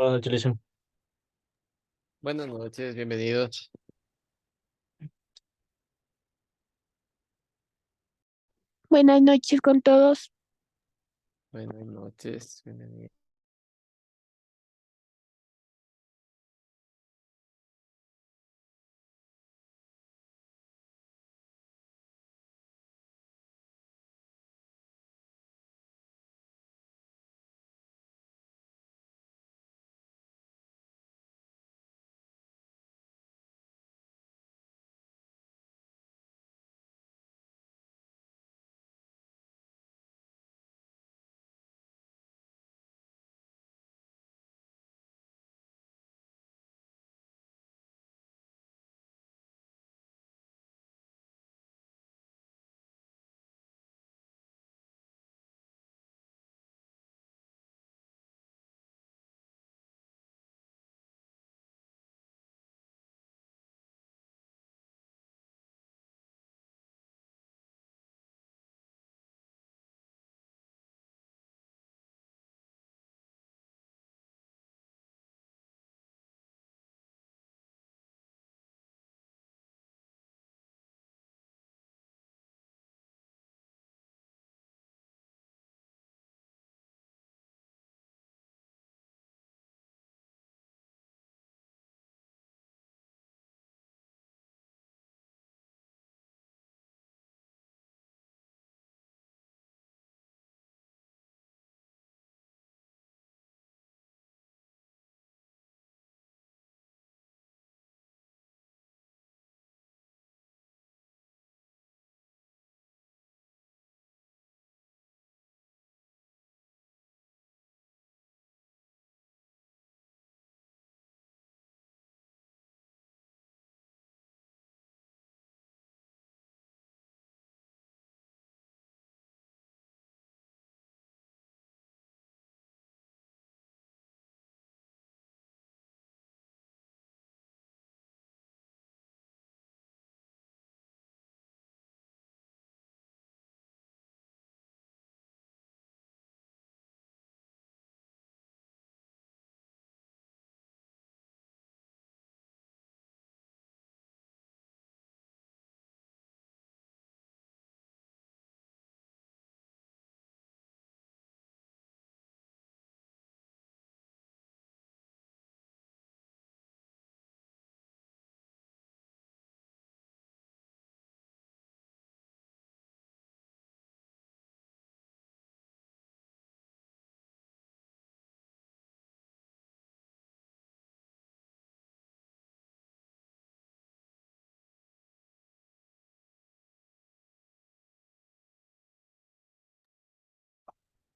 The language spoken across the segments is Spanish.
Buenas noches, Lisa. Buenas noches, bienvenidos. Buenas noches con todos. Buenas noches, bienvenidos.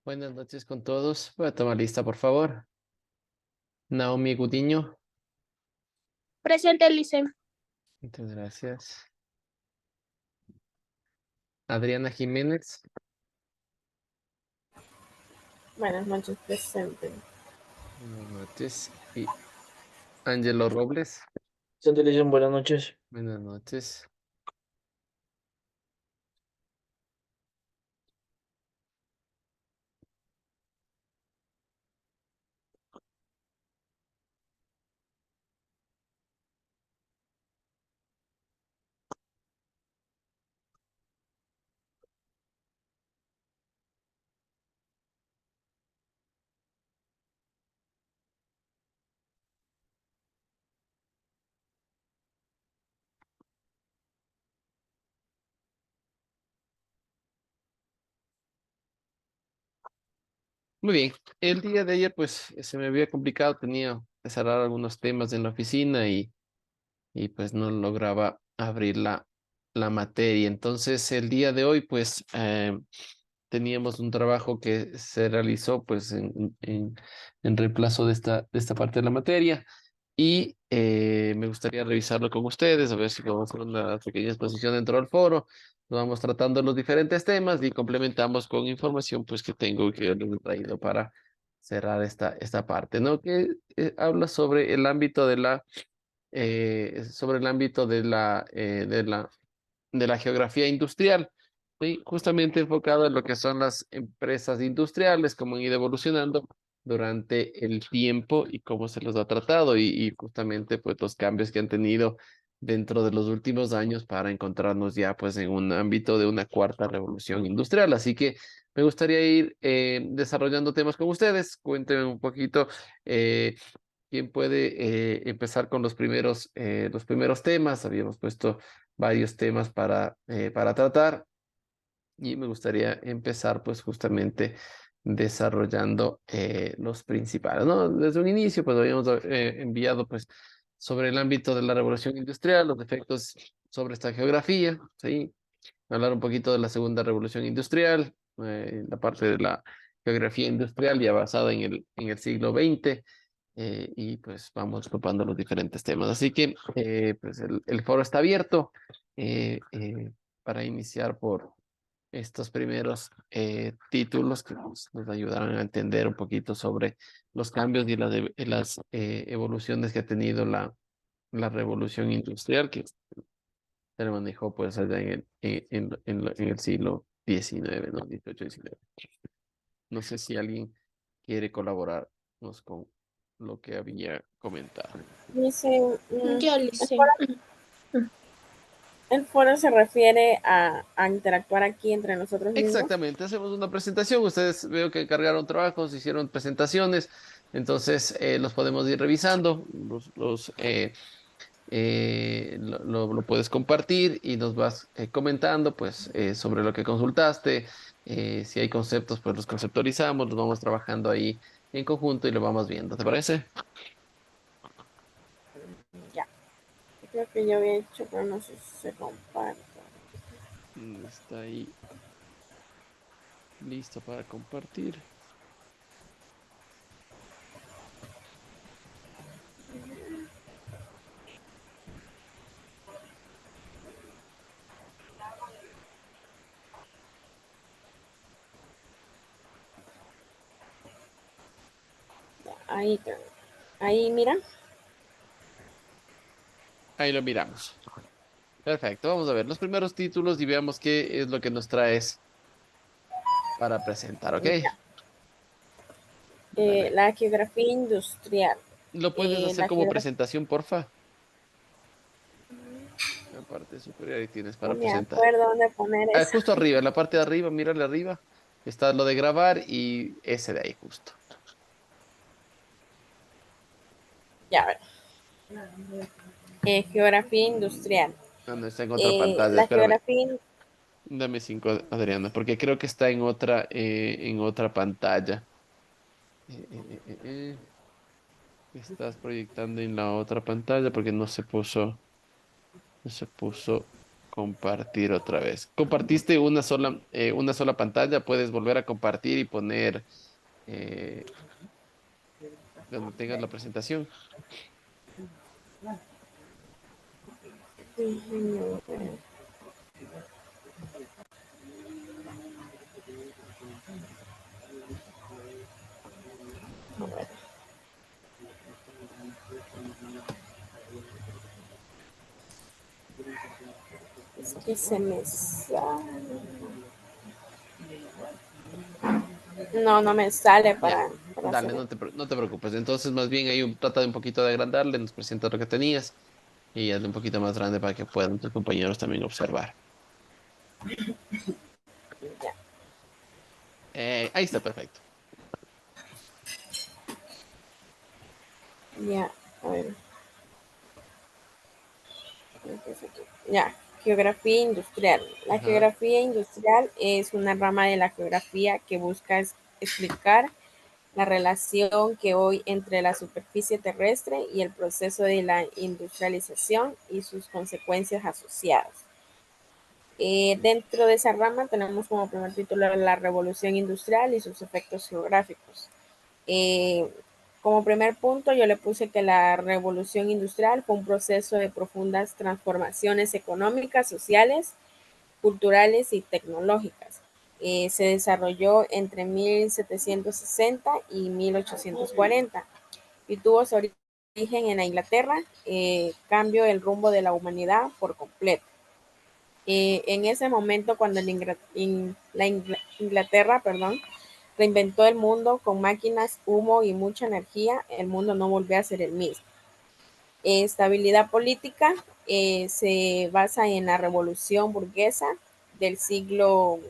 Buenas noches con todos. Voy a tomar lista, por favor. Naomi Gudiño. Presente, Lice. Muchas gracias. Adriana Jiménez. Buenas noches, presente. Buenas noches. Y Ángelo Robles. Presente, Lisa, buenas noches. Buenas noches. Muy bien. El día de ayer, pues, se me había complicado. Tenía que cerrar algunos temas en la oficina y pues no lograba abrir la materia. Entonces, el día de hoy, pues, teníamos un trabajo que se realizó pues en reemplazo de esta parte de la materia y me gustaría revisarlo con ustedes, a ver si podemos hacer una pequeña exposición dentro del foro. Nos vamos tratando los diferentes temas y complementamos con información pues que tengo y que yo les he traído para cerrar esta parte, ¿no? Que habla sobre el ámbito sobre el ámbito de la geografía industrial, ¿sí? Justamente enfocado en lo que son las empresas industriales, cómo han ido evolucionando durante el tiempo y cómo se los ha tratado y justamente pues los cambios que han tenido dentro de los últimos años para encontrarnos ya pues en un ámbito de una cuarta revolución industrial. Así que me gustaría ir desarrollando temas con ustedes. Cuéntenme un poquito quién puede empezar con los primeros temas. Habíamos puesto varios temas para tratar y me gustaría empezar pues justamente desarrollando los principales, ¿no? Desde un inicio pues habíamos enviado pues sobre el ámbito de la revolución industrial, los efectos sobre esta geografía, ¿sí? Hablar un poquito de la segunda revolución industrial, la parte de la geografía industrial ya basada en el siglo XX, y pues vamos topando los diferentes temas. Así que pues el foro está abierto para iniciar por estos primeros títulos que nos ayudarán a entender un poquito sobre los cambios y las evoluciones que ha tenido la revolución industrial que se le manejó pues allá en el siglo XIX, ¿no? 18, 19. No sé si alguien quiere colaborarnos con lo que había comentado. Dice, Yo, Licen. el foro se refiere a interactuar aquí entre nosotros mismos. Exactamente, hacemos una presentación. Ustedes veo que cargaron trabajos, hicieron presentaciones, entonces los podemos ir revisando. Lo puedes compartir y nos vas comentando pues sobre lo que consultaste. Si hay conceptos, pues los conceptualizamos, los vamos trabajando ahí en conjunto y lo vamos viendo. ¿Te parece? Ya. Creo que yo había hecho, pero no sé si se comparte. Está ahí listo para compartir. Ahí, ahí, mira. Ahí lo miramos. Perfecto, vamos a ver los primeros títulos y veamos qué es lo que nos traes para presentar, ¿ok? Ya. Dale. La geografía industrial. ¿Lo puedes hacer La como geografía, presentación, porfa? La parte superior ahí tienes no para me presentar. acuerdo dónde poner Ah, eso. justo arriba, en la parte de arriba, mírale arriba. Está lo de grabar y ese de ahí justo. Ya, a ver. Geografía industrial. No, no, está en otra pantalla, La espérame. geografía, Dame 5, Adriana, porque creo que está en otra pantalla. Estás proyectando en la otra pantalla porque no se puso compartir otra vez. Compartiste una sola pantalla, puedes volver a compartir y poner eh, donde tengas la presentación. es que se me sale. No, no me sale Ya, para dale, hacer no te preocupes. Entonces, más bien ahí trata de un poquito de agrandarle, nos presentas lo que tenías y hazle un poquito más grande para que puedan tus compañeros también observar. ya. Ahí está, perfecto. Ya, a ver. Ya, geografía industrial. La Ajá. geografía industrial es una rama de la geografía que busca explicar la relación que hoy entre la superficie terrestre y el proceso de la industrialización y sus consecuencias asociadas. Dentro de esa rama tenemos como primer título la revolución industrial y sus efectos geográficos. Eh, Como primer punto, yo le puse que la revolución industrial fue un proceso de profundas transformaciones económicas, sociales, culturales y tecnológicas. Se desarrolló entre 1760 y 1840 y tuvo su origen en la Inglaterra, cambio el rumbo de la humanidad por completo. En ese momento, cuando la Inglaterra, perdón, reinventó el mundo con máquinas, humo y mucha energía. El mundo no volvió a ser el mismo. Estabilidad política se basa en la revolución burguesa del siglo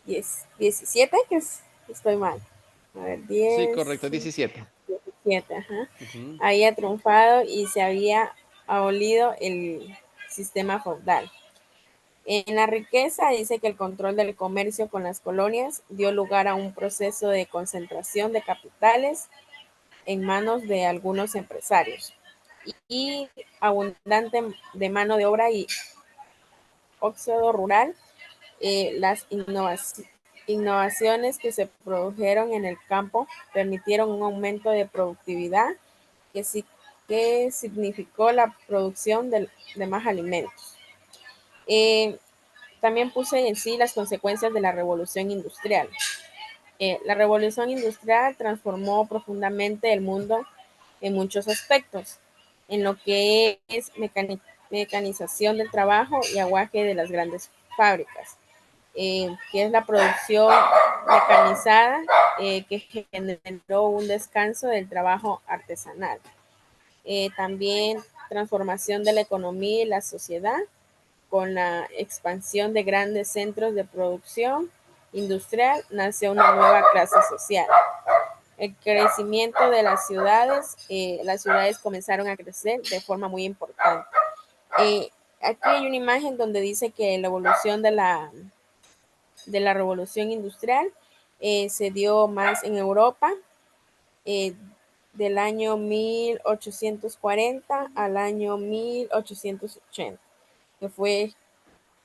XVII, estoy mal. A ver, Sí, 10, correcto, 17. 17, ajá. Ujú. Había triunfado y se había abolido el sistema feudal. En la riqueza dice que el control del comercio con las colonias dio lugar a un proceso de concentración de capitales en manos de algunos empresarios y abundante de mano de obra y óxido rural. Las innovaciones que se produjeron en el campo permitieron un aumento de productividad que, sí, que significó la producción de más alimentos. Eh, También puse en sí las consecuencias de la revolución industrial. La revolución industrial transformó profundamente el mundo en muchos aspectos, en lo que es mecanización del trabajo y aguaje de las grandes fábricas, que es la producción mecanizada, que generó un descanso del trabajo artesanal. También transformación de la economía y la sociedad con la expansión de grandes centros de producción industrial, nació una nueva clase social. El crecimiento de las ciudades comenzaron a crecer de forma muy importante. Eh, Aquí hay una imagen donde dice que la evolución de la revolución industrial se dio más en Europa, eh, del año 1840 al año 1880, que fue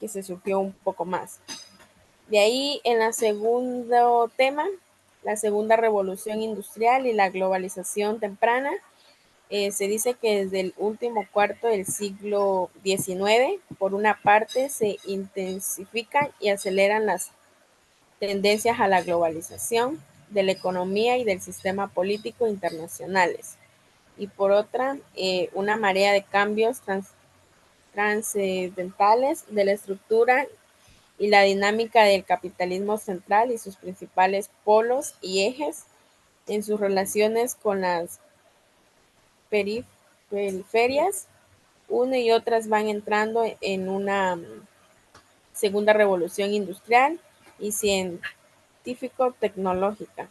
que se surgió un poco más. De ahí, en el segundo tema, la segunda revolución industrial y la globalización temprana, se dice que desde el último cuarto del siglo XIX, por una parte, se intensifican y aceleran las tendencias a la globalización de la economía y del sistema político internacionales. Y por otra, una marea de cambios trascendentales de la estructura y la dinámica del capitalismo central y sus principales polos y ejes en sus relaciones con las periferias. Una y otras van entrando en una segunda revolución industrial y científico-tecnológica.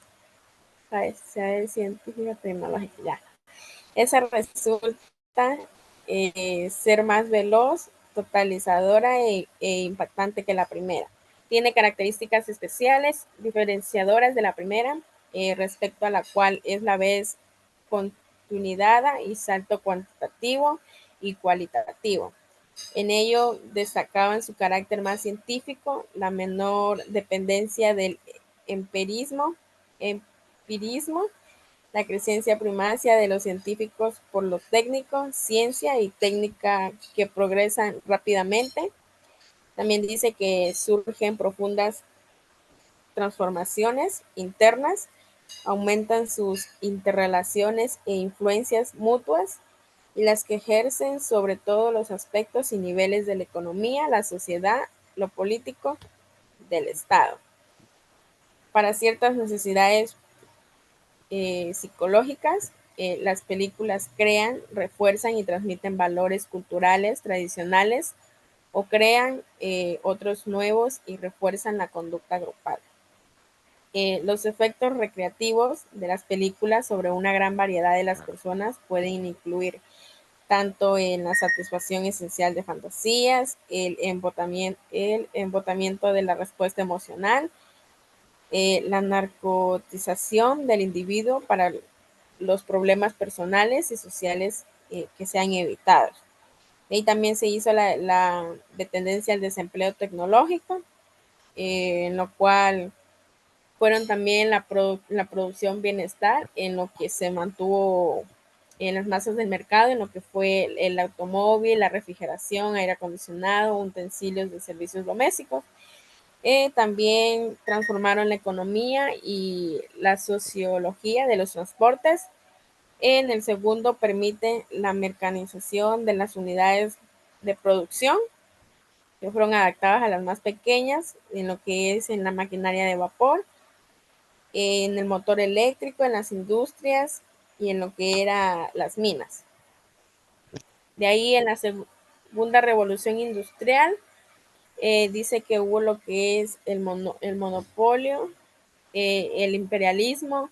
Científico-tecnológica, ya. Esa resulta ser más veloz, totalizadora e impactante que la primera. Tiene características especiales, diferenciadoras de la primera, respecto a la cual es la vez continuidad y salto cuantitativo y cualitativo. En ello destacaban su carácter más científico, la menor dependencia del empirismo, la creciente primacia de los científicos por lo técnico, ciencia y técnica que progresan rápidamente. También dice que surgen profundas transformaciones internas, aumentan sus interrelaciones e influencias mutuas y las que ejercen sobre todos los aspectos y niveles de la economía, la sociedad, lo político, del Estado. Para ciertas necesidades psicológicas, las películas crean, refuerzan y transmiten valores culturales tradicionales o crean otros nuevos y refuerzan la conducta grupal. Los efectos recreativos de las películas sobre una gran variedad de las personas pueden incluir tanto en la satisfacción esencial de fantasías, el embotamiento de la respuesta emocional, la narcotización del individuo para los problemas personales y sociales que sean evitados. Y también se hizo la de tendencia al desempleo tecnológico, en lo cual fueron también la producción bienestar, en lo que se mantuvo en las masas del mercado, en lo que fue el automóvil, la refrigeración, aire acondicionado, utensilios de servicios domésticos. También transformaron la economía y la sociología de los transportes. En el segundo permite la mecanización de las unidades de producción, que fueron adaptadas a las más pequeñas, en lo que es en la maquinaria de vapor, en el motor eléctrico, en las industrias y en lo que eran las minas. De ahí en la segunda revolución industrial, dice que hubo lo que es el monopolio, el imperialismo,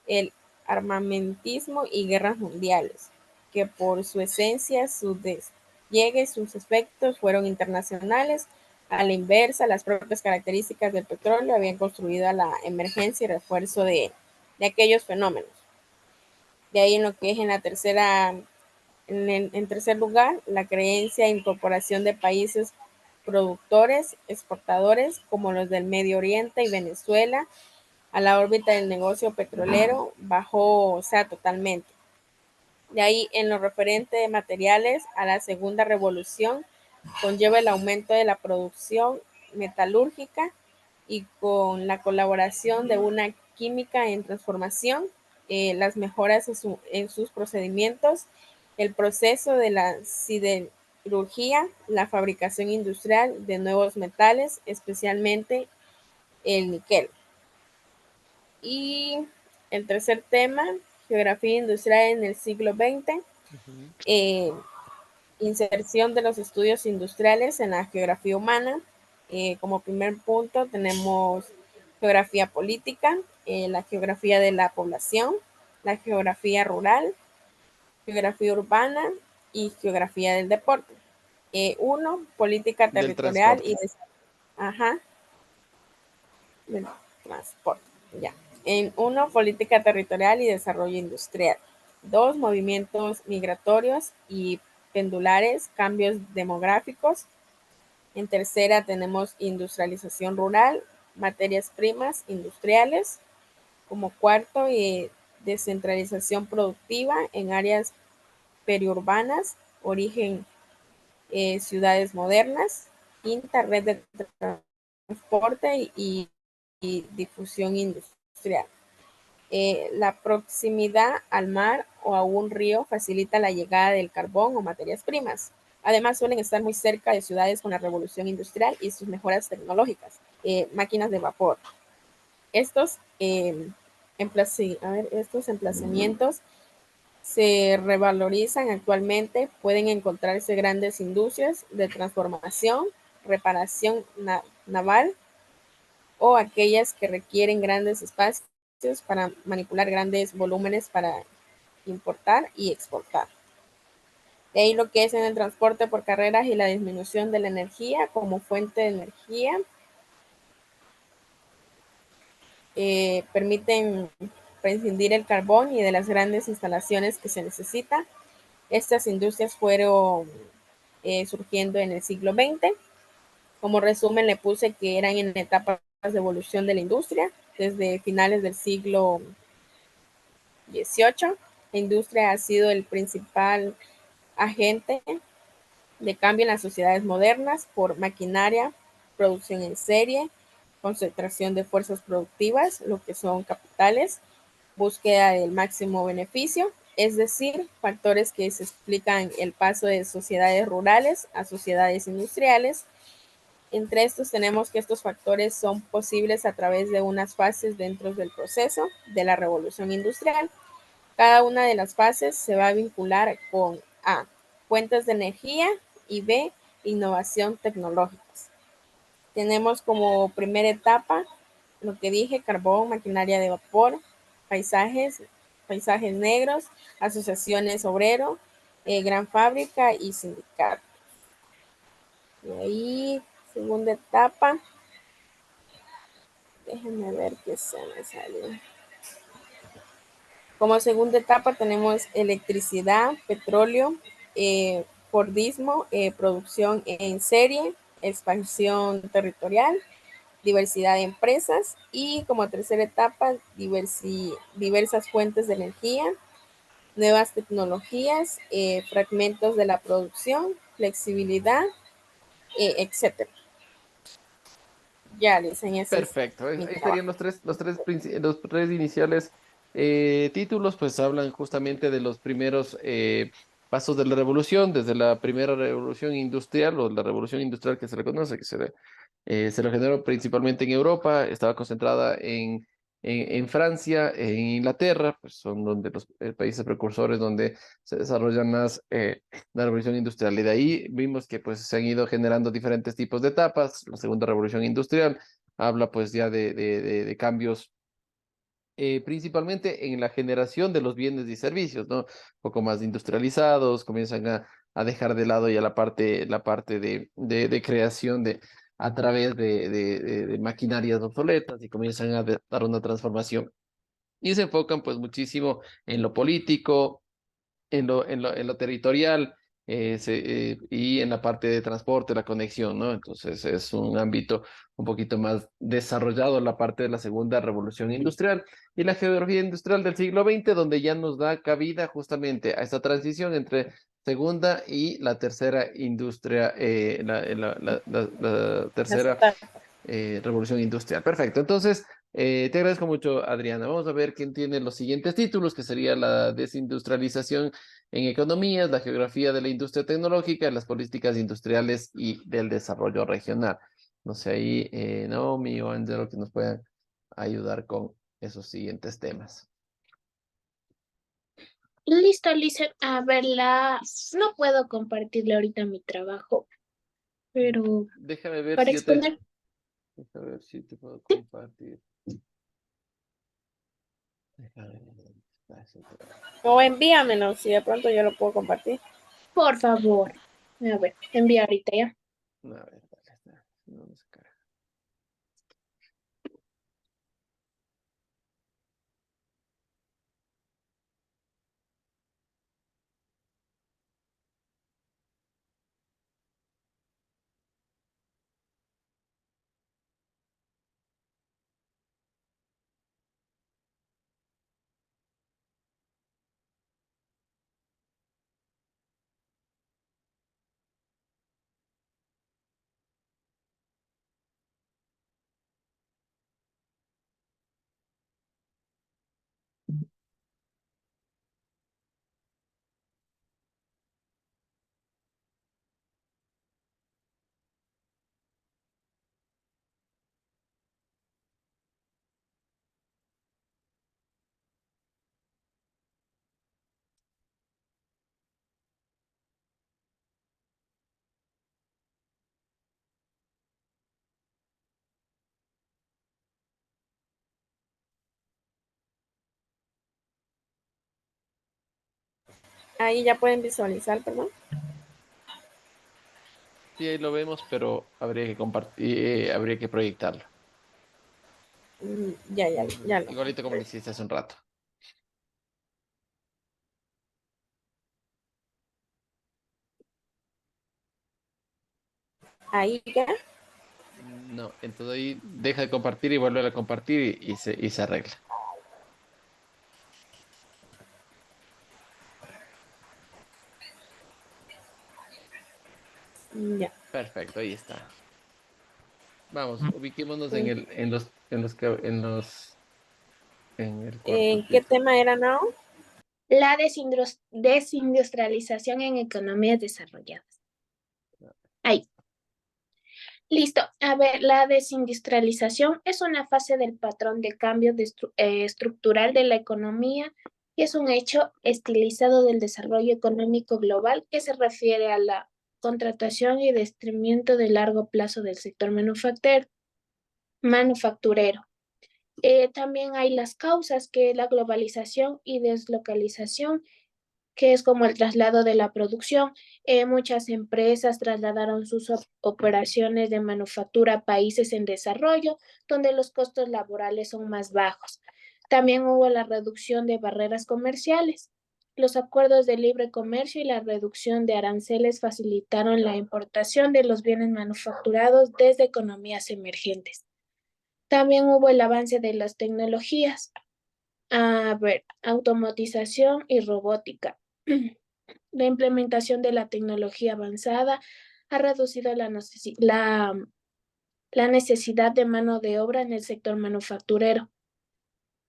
el armamentismo y guerras mundiales, que por su esencia, su despliegue, sus efectos fueron internacionales. A la inversa, las propias características del petróleo habían construido a la emergencia y refuerzo de aquellos fenómenos. De ahí en lo que es en la tercera, en tercer lugar, la creencia e incorporación de países productores, exportadores, como los del Medio Oriente y Venezuela, a la órbita del negocio petrolero bajó, o sea, totalmente. De ahí, en lo referente de materiales, a la segunda revolución conlleva el aumento de la producción metalúrgica y con la colaboración de una química en transformación, las mejoras en sus procedimientos, el proceso de la siderurgia, la fabricación industrial de nuevos metales, especialmente el níquel. Y el tercer tema, geografía industrial en el siglo XX, inserción de los estudios industriales en la geografía humana. Como primer punto tenemos geografía política, la geografía de la población, la geografía rural, geografía urbana y geografía del deporte. Uno, política Del territorial y transporte. del transporte, ya. En uno, política territorial y desarrollo industrial. Dos, movimientos migratorios y pendulares, cambios demográficos. En tercera tenemos industrialización rural, materias primas industriales. Como cuarto, descentralización productiva en áreas periurbanas, origen ciudades modernas. Quinta, red de transporte y difusión industrial. La proximidad al mar o a un río facilita la llegada del carbón o materias primas. Además, suelen estar muy cerca de ciudades con la revolución industrial y sus mejoras tecnológicas, máquinas de vapor. Estos emplazamientos se revalorizan actualmente. Pueden encontrarse grandes industrias de transformación, reparación naval o aquellas que requieren grandes espacios para manipular grandes volúmenes para importar y exportar. De ahí lo que es en el transporte por carreras y la disminución de la energía como fuente de energía. Permiten prescindir el carbón y de las grandes instalaciones que se necesita. Estas industrias fueron surgiendo en el siglo XX. Como resumen le puse que eran en etapas de evolución de la industria desde finales del siglo XVIII. La industria ha sido el principal agente de cambio en las sociedades modernas por maquinaria, producción en serie, concentración de fuerzas productivas, lo que son capitales, búsqueda del máximo beneficio, es decir, factores que se explican el paso de sociedades rurales a sociedades industriales. Entre estos tenemos que estos factores son posibles a través de unas fases dentro del proceso de la revolución industrial. Cada una de las fases se va a vincular con A, fuentes de energía y B, innovación tecnológica. Tenemos como primera etapa lo que dije, carbón, maquinaria de vapor, paisajes negros, asociaciones obrero, gran fábrica y sindicato. Y ahí, segunda etapa, déjenme ver qué se me sale. Como segunda etapa tenemos electricidad, petróleo, fordismo, producción en serie, expansión territorial, diversidad de empresas y como tercera etapa diversas fuentes de energía, nuevas tecnologías, fragmentos de la producción, flexibilidad, etcétera. Ya les enseñé ese Perfecto. Ahí mi estarían trabajo. los tres iniciales títulos, pues hablan justamente de los primeros pasos de la revolución, desde la primera revolución industrial o la revolución industrial que se le conoce, que se lo generó principalmente en Europa, estaba concentrada en Francia, en Inglaterra, pues son donde los países precursores donde se desarrollan más la revolución industrial. Y de ahí vimos que pues se han ido generando diferentes tipos de etapas. La segunda revolución industrial habla pues ya de cambios principalmente en la generación de los bienes y servicios, ¿no? Un poco más industrializados, comienzan a dejar de lado ya la parte de creación a través de maquinarias obsoletas y comienzan a dar una transformación. Y se enfocan pues muchísimo en lo político, en lo territorial y en la parte de transporte, la conexión, ¿no? Entonces es un ámbito un poquito más desarrollado la parte de la segunda revolución industrial y la geografía industrial del siglo XX, donde ya nos da cabida justamente a esta transición entre segunda y la tercera industria, la tercera revolución industrial. Perfecto. Entonces, te agradezco mucho, Adriana. Vamos a ver quién tiene los siguientes títulos, que sería la desindustrialización en economías, la geografía de la industria tecnológica, las políticas industriales y del desarrollo regional. No sé, ahí Naomi o Angelo que nos puedan ayudar con esos siguientes temas. Listo, Lizeth. A verla. No puedo compartirle ahorita mi trabajo, pero Déjame ver para si yo te, exponer. déjame ver si te puedo compartir. Déjame ver. O envíamelo si de pronto yo lo puedo compartir. Por favor. A ver, envía ahorita ya. A ver, dale, está. No, no se carga. Ahí ya pueden visualizar, perdón. Sí, ahí lo vemos, pero habría que compartir, habría que proyectarlo. Ya lo. Igualito como lo hiciste hace un rato. Ahí ya. No, entonces ahí deja de compartir y vuelve a compartir y se arregla. Ya. Perfecto, ahí está. Vamos, ubiquémonos en el cuarto ¿Qué título. tema era, Nao? La desindustrialización en economías desarrolladas. Ahí. Listo. A ver, la desindustrialización es una fase del patrón de cambio estructural de la economía y es un hecho estilizado del desarrollo económico global que se refiere a la contratación y detrimento de largo plazo del sector manufacturero. También hay las causas que es la globalización y deslocalización, que es como el traslado de la producción. Muchas empresas trasladaron sus operaciones de manufactura a países en desarrollo, donde los costos laborales son más bajos. También hubo la reducción de barreras comerciales. Los acuerdos de libre comercio y la reducción de aranceles facilitaron la importación de los bienes manufacturados desde economías emergentes. También hubo el avance de las tecnologías. A ver, automatización y robótica. La implementación de la tecnología avanzada ha reducido la necesidad de mano de obra en el sector manufacturero.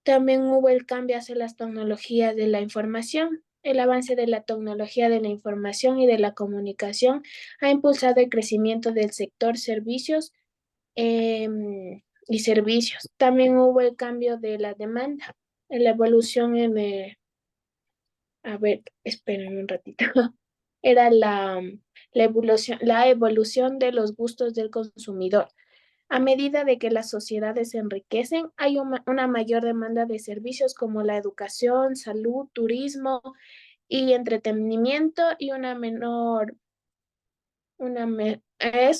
También hubo el cambio hacia las tecnologías de la información, El avance de la tecnología de la información y de la comunicación ha impulsado el crecimiento del sector servicios y servicios. También hubo el cambio de la demanda, la evolución a ver, espérenme un ratito. Era la evolución de los gustos del consumidor. A medida de que las sociedades se enriquecen, hay una mayor demanda de servicios como la educación, salud, turismo y entretenimiento y es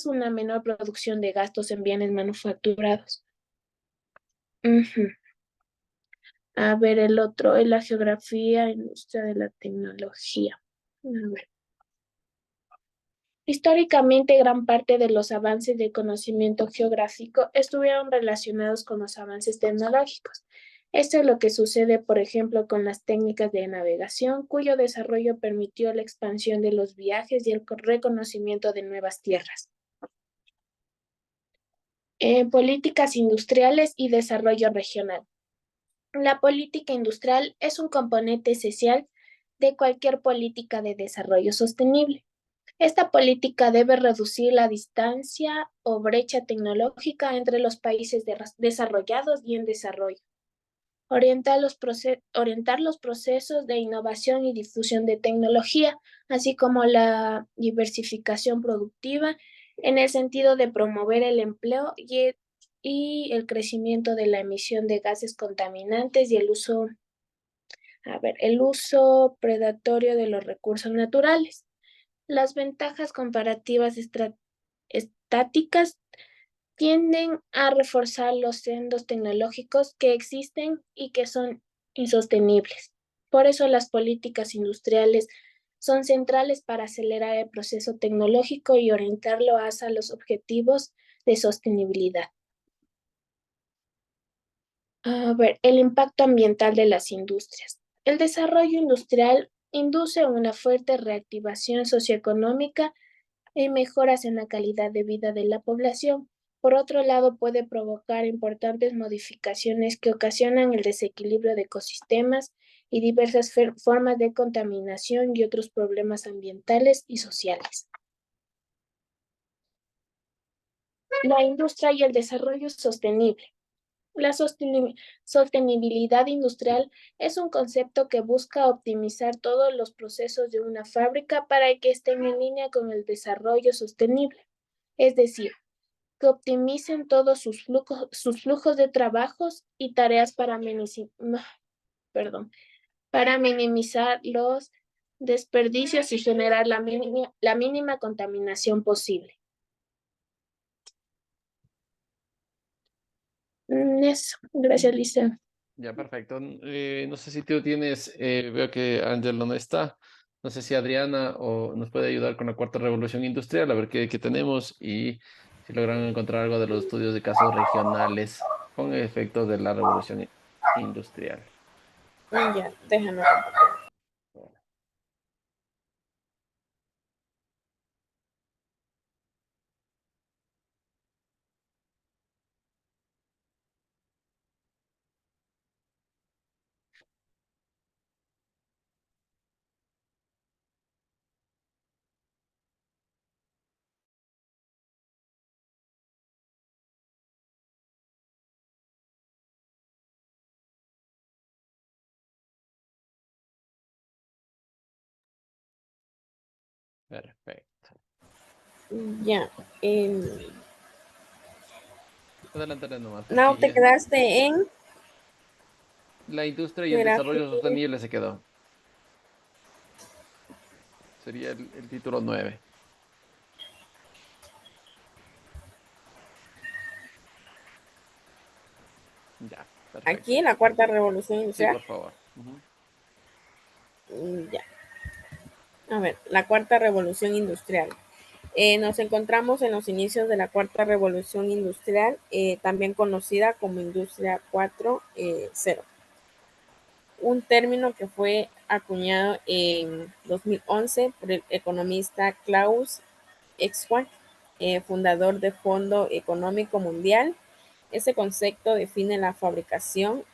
una menor producción de gastos en bienes manufacturados. Ujú. A ver, el otro es la geografía, industria de la tecnología. A ver. Históricamente, gran parte de los avances del conocimiento geográfico estuvieron relacionados con los avances tecnológicos. Esto es lo que sucede, por ejemplo, con las técnicas de navegación, cuyo desarrollo permitió la expansión de los viajes y el reconocimiento de nuevas tierras. Políticas industriales y desarrollo regional. La política industrial es un componente esencial de cualquier política de desarrollo sostenible. Esta política debe reducir la distancia o brecha tecnológica entre los países desarrollados y en desarrollo, orientar los procesos de innovación y difusión de tecnología, así como la diversificación productiva en el sentido de promover el empleo y el crecimiento de la emisión de gases contaminantes y el uso predatorio de los recursos naturales. Las ventajas comparativas estáticas tienden a reforzar los sendos tecnológicos que existen y que son insostenibles. Por eso las políticas industriales son centrales para acelerar el proceso tecnológico y orientarlo hacia los objetivos de sostenibilidad. A ver, el impacto ambiental de las industrias. El desarrollo industrial induce una fuerte reactivación socioeconómica y mejoras en la calidad de vida de la población. Por otro lado, puede provocar importantes modificaciones que ocasionan el desequilibrio de ecosistemas y diversas formas de contaminación y otros problemas ambientales y sociales. La industria y el desarrollo sostenible. La sostenibilidad industrial es un concepto que busca optimizar todos los procesos de una fábrica para que estén en línea con el desarrollo sostenible. Es decir, que optimicen todos sus flujos de trabajos y tareas para minimizar los desperdicios y generar la mínima contaminación posible. Eso, gracias, Lisa. Ya, perfecto. No sé si tú tienes, veo que Angelo no está. No sé si Adriana o nos puede ayudar con la cuarta revolución industrial, a ver qué tenemos y si logran encontrar algo de los estudios de casos regionales con efectos de la revolución industrial. Ya, déjame. Perfecto. Ya. Adelante, nomás. No, Sí, te quedaste en la industria y el geografía. desarrollo sostenible se quedó. Sería el título 9. Ya, Aquí perfecto. en la cuarta revolución Sí, industrial. por favor. Ujú. Ya. A ver, la cuarta revolución industrial. Nos encontramos en los inicios de la cuarta revolución industrial, también conocida como Industria 4.0. Un término que fue acuñado en 2011 por el economista Klaus Schwab, fundador del Fondo Económico Mundial. Este concepto define la fabricación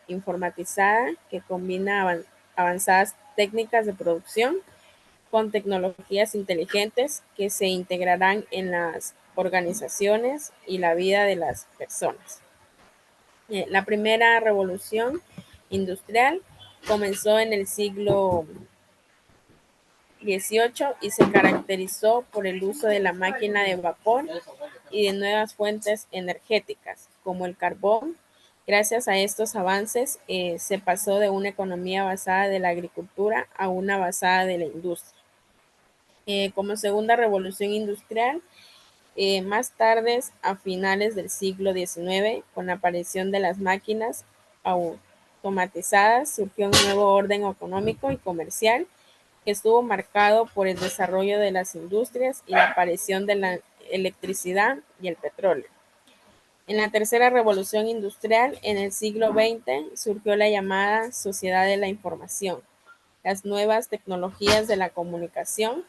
informatizada que combina avanzadas técnicas de producción con tecnologías inteligentes que se integrarán en las organizaciones y la vida de las personas. La primera revolución industrial comenzó en el siglo XVIII y se caracterizó por el uso de la máquina de vapor y de nuevas fuentes energéticas, como el carbón. Gracias a estos avances, se pasó de una economía basada de la agricultura a una basada de la industria. Como segunda revolución industrial, más tarde, a finales del siglo XIX, con la aparición de las máquinas automatizadas, surgió un nuevo orden económico y comercial que estuvo marcado por el desarrollo de las industrias y la aparición de la electricidad y el petróleo. En la tercera revolución industrial, en el siglo XX, surgió la llamada sociedad de la información. Las nuevas tecnologías de la comunicación,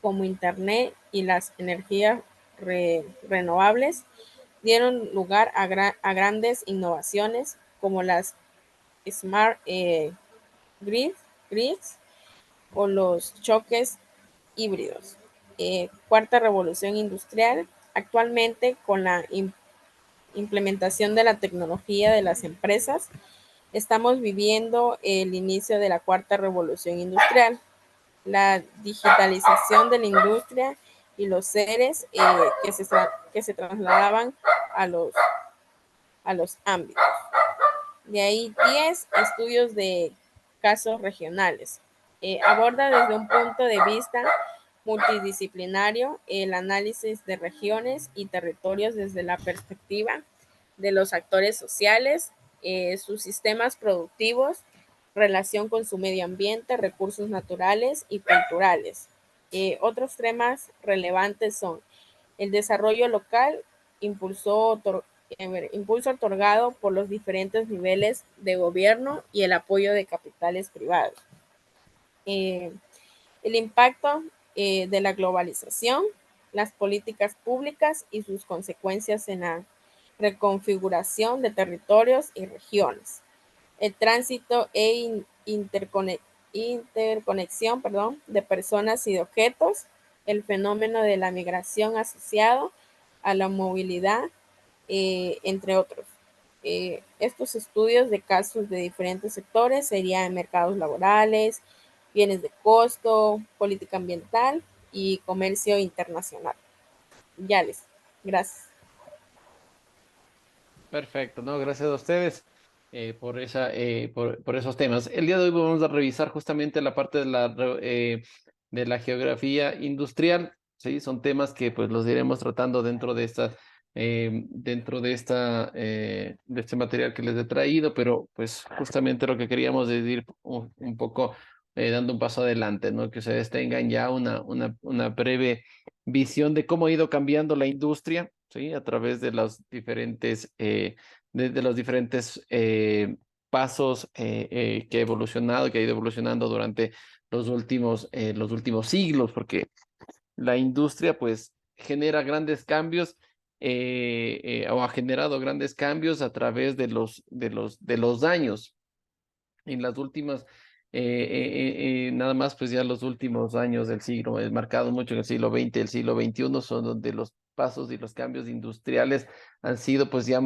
como Internet y las energías renovables, dieron lugar a grandes innovaciones como las smart grids o los choques híbridos. Cuarta revolución industrial. Actualmente, con la implementación de la tecnología de las empresas, estamos viviendo el inicio de la cuarta revolución industrial. La digitalización de la industria y los seres que se trasladaban a los ámbitos. De ahí 10 estudios de casos regionales. Aborda desde un punto de vista multidisciplinario el análisis de regiones y territorios desde la perspectiva de los actores sociales, sus sistemas productivos, relación con su medio ambiente, recursos naturales y culturales. Otros temas relevantes son el desarrollo local, impulso otorgado por los diferentes niveles de gobierno y el apoyo de capitales privados. El impacto de la globalización, las políticas públicas y sus consecuencias en la reconfiguración de territorios y regiones. El tránsito e interconexión de personas y de objetos, el fenómeno de la migración asociado a la movilidad, entre otros. Estos estudios de casos de diferentes sectores serían mercados laborales, bienes de costo, política ambiental y comercio internacional. Yales, gracias. Perfecto, no, gracias a ustedes por esos temas. El día de hoy vamos a revisar justamente la parte de la geografía industrial, ¿sí? Son temas que pues los iremos tratando dentro de de este material que les he traído, pero pues justamente lo que queríamos es ir un poco dando un paso adelante, ¿no? Que ustedes tengan ya una breve visión de cómo ha ido cambiando la industria, ¿sí? A través de los diferentes, de los diferentes pasos que ha evolucionado, que ha ido evolucionando durante los últimos siglos, porque la industria pues genera grandes cambios o ha generado grandes cambios a través de los años. En las últimas, nada más pues ya los últimos años del siglo, marcado mucho en el siglo XX, el siglo XXI, son donde los pasos y los cambios industriales han sido pues ya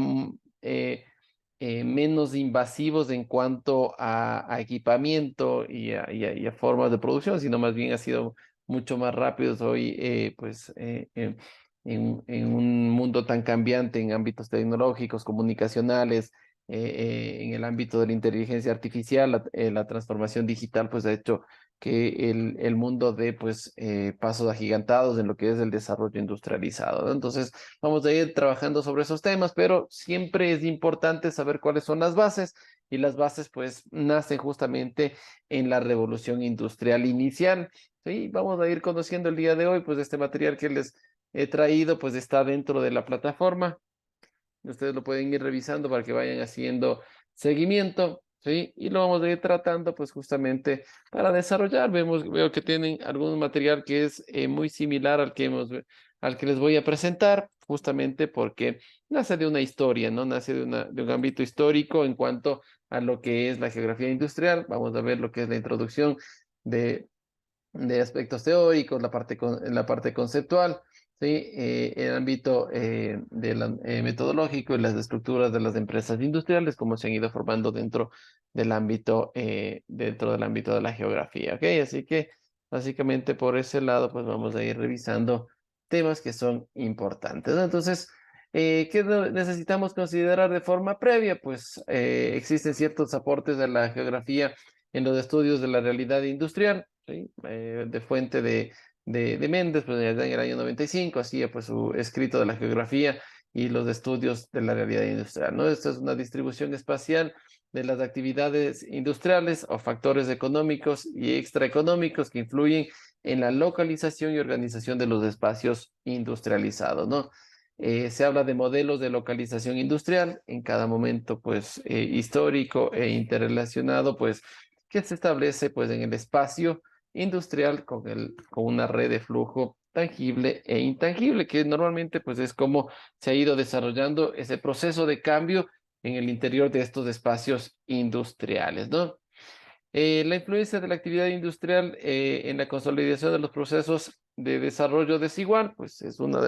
menos invasivos en cuanto a equipamiento y a formas de producción, sino más bien ha sido mucho más rápidos hoy, en un mundo tan cambiante en ámbitos tecnológicos, comunicacionales, en el ámbito de la inteligencia artificial, la transformación digital, pues ha hecho que el mundo dé pues pasos agigantados en lo que es el desarrollo industrializado, ¿no? Entonces, vamos a ir trabajando sobre esos temas, pero siempre es importante saber cuáles son las bases, y las bases pues nacen justamente en la revolución industrial inicial, ¿sí? Vamos a ir conociendo el día de hoy, pues este material que les he traído pues está dentro de la plataforma. Ustedes lo pueden ir revisando para que vayan haciendo seguimiento, ¿sí? Y lo vamos a ir tratando, pues justamente para desarrollar. Veo que tienen algún material que es muy similar al que les voy a presentar, justamente porque nace de una historia, ¿no? Nace de un ámbito histórico en cuanto a lo que es la geografía industrial. Vamos a ver lo que es la introducción de aspectos teóricos, la parte conceptual, ¿sí? El ámbito metodológico y las estructuras de las empresas industriales, cómo se han ido formando dentro del ámbito de la geografía, ¿ok? Así que básicamente por ese lado, pues vamos a ir revisando temas que son importantes, ¿no? Entonces, ¿qué necesitamos considerar de forma previa? Pues existen ciertos aportes de la geografía en los estudios de la realidad industrial, ¿sí? De fuente de Méndez, pues ya en el año 95 hacía pues su escrito de la geografía y los estudios de la realidad industrial, ¿no? Esto es una distribución espacial de las actividades industriales o factores económicos y extraeconómicos que influyen en la localización y organización de los espacios industrializados, ¿no? Se habla de modelos de localización industrial en cada momento, pues, histórico e interrelacionado, pues, que se establece, pues, en el espacio industrial con una red de flujo tangible e intangible, que normalmente, pues, es como se ha ido desarrollando ese proceso de cambio en el interior de estos espacios industriales, ¿no? La influencia de la actividad industrial en la consolidación de los procesos de desarrollo desigual, pues es una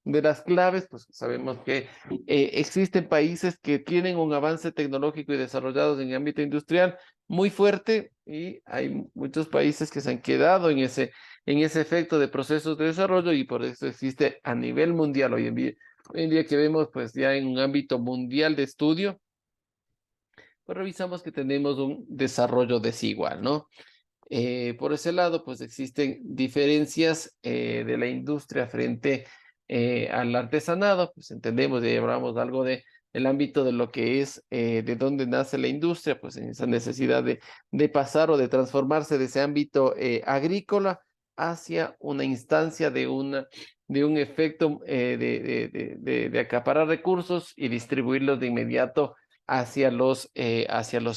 de las claves, pues sabemos que existen países que tienen un avance tecnológico y desarrollados en el ámbito industrial muy fuerte y hay muchos países que se han quedado en ese efecto de procesos de desarrollo y por eso existe a nivel mundial hoy en día que vemos pues ya en un ámbito mundial de estudio, pues revisamos que tenemos un desarrollo desigual, ¿no? Por ese lado, pues existen diferencias de la industria frente al artesanado, pues entendemos y hablamos algo del ámbito de lo que es, de dónde nace la industria, pues en esa necesidad de pasar o de transformarse de ese ámbito agrícola hacia una instancia de un efecto de acaparar recursos y distribuirlos de inmediato hacia los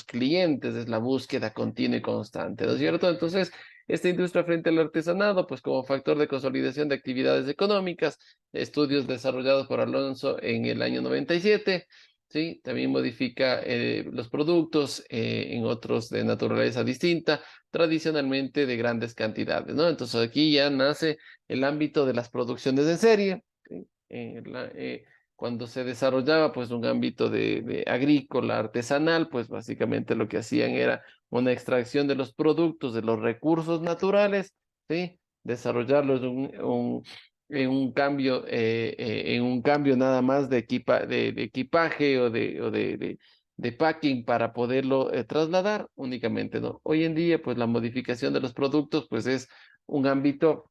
clientes, es la búsqueda continua y constante, ¿no es cierto? Entonces, esta industria frente al artesanado, pues como factor de consolidación de actividades económicas, estudios desarrollados por Alonso en el año 97, ¿sí? También modifica los productos en otros de naturaleza distinta, tradicionalmente de grandes cantidades, ¿no? Entonces, aquí ya nace el ámbito de las producciones en serie, ¿sí? Cuando se desarrollaba pues un ámbito de agrícola, artesanal, pues básicamente lo que hacían era una extracción de los productos, de los recursos naturales, ¿sí? Desarrollarlos en un cambio nada más de equipaje de packing para poderlo trasladar únicamente, ¿no? Hoy en día, pues la modificación de los productos, pues es un ámbito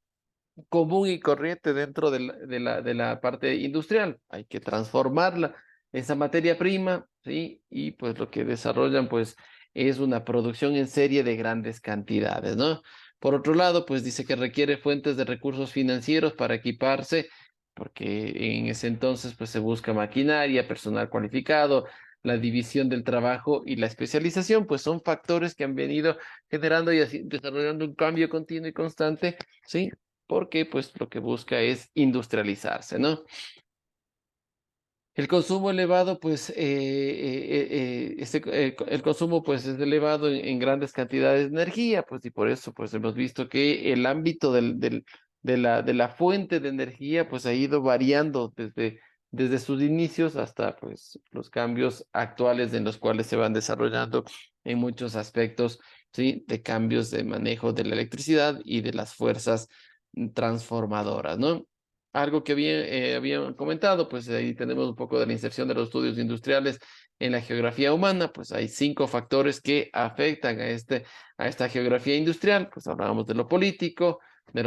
común y corriente dentro de la parte industrial. Hay que transformarla, esa materia prima, ¿sí? Y pues lo que desarrollan, pues, es una producción en serie de grandes cantidades, ¿no? Por otro lado, pues dice que requiere fuentes de recursos financieros para equiparse, porque en ese entonces, pues, se busca maquinaria, personal cualificado, la división del trabajo y la especialización, pues son factores que han venido generando y así, desarrollando un cambio continuo y constante, ¿sí? Porque pues lo que busca es industrializarse, ¿no? El consumo elevado, pues, el consumo, pues, es elevado en grandes cantidades de energía, pues, y por eso, pues, hemos visto que el ámbito de la fuente de energía, pues, ha ido variando desde sus inicios hasta, pues, los cambios actuales en los cuales se van desarrollando en muchos aspectos, ¿sí? De cambios de manejo de la electricidad y de las fuerzas transformadoras, ¿no? Algo que habían comentado, pues ahí tenemos un poco de la inserción de los estudios industriales en la geografía humana, pues hay 5 factores que afectan a esta geografía industrial, pues hablábamos de lo político, de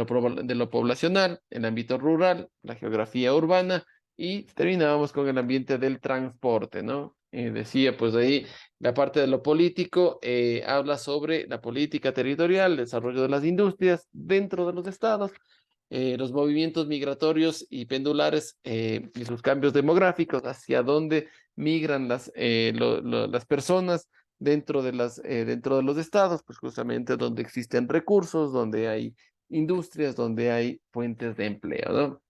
lo poblacional, el ámbito rural, la geografía urbana y terminábamos con el ambiente del transporte, ¿no? Decía, pues ahí la parte de lo político habla sobre la política territorial, el desarrollo de las industrias dentro de los estados, los movimientos migratorios y pendulares y sus cambios demográficos, hacia dónde migran las personas dentro de los estados, pues justamente donde existen recursos, donde hay industrias, donde hay fuentes de empleo, ¿no?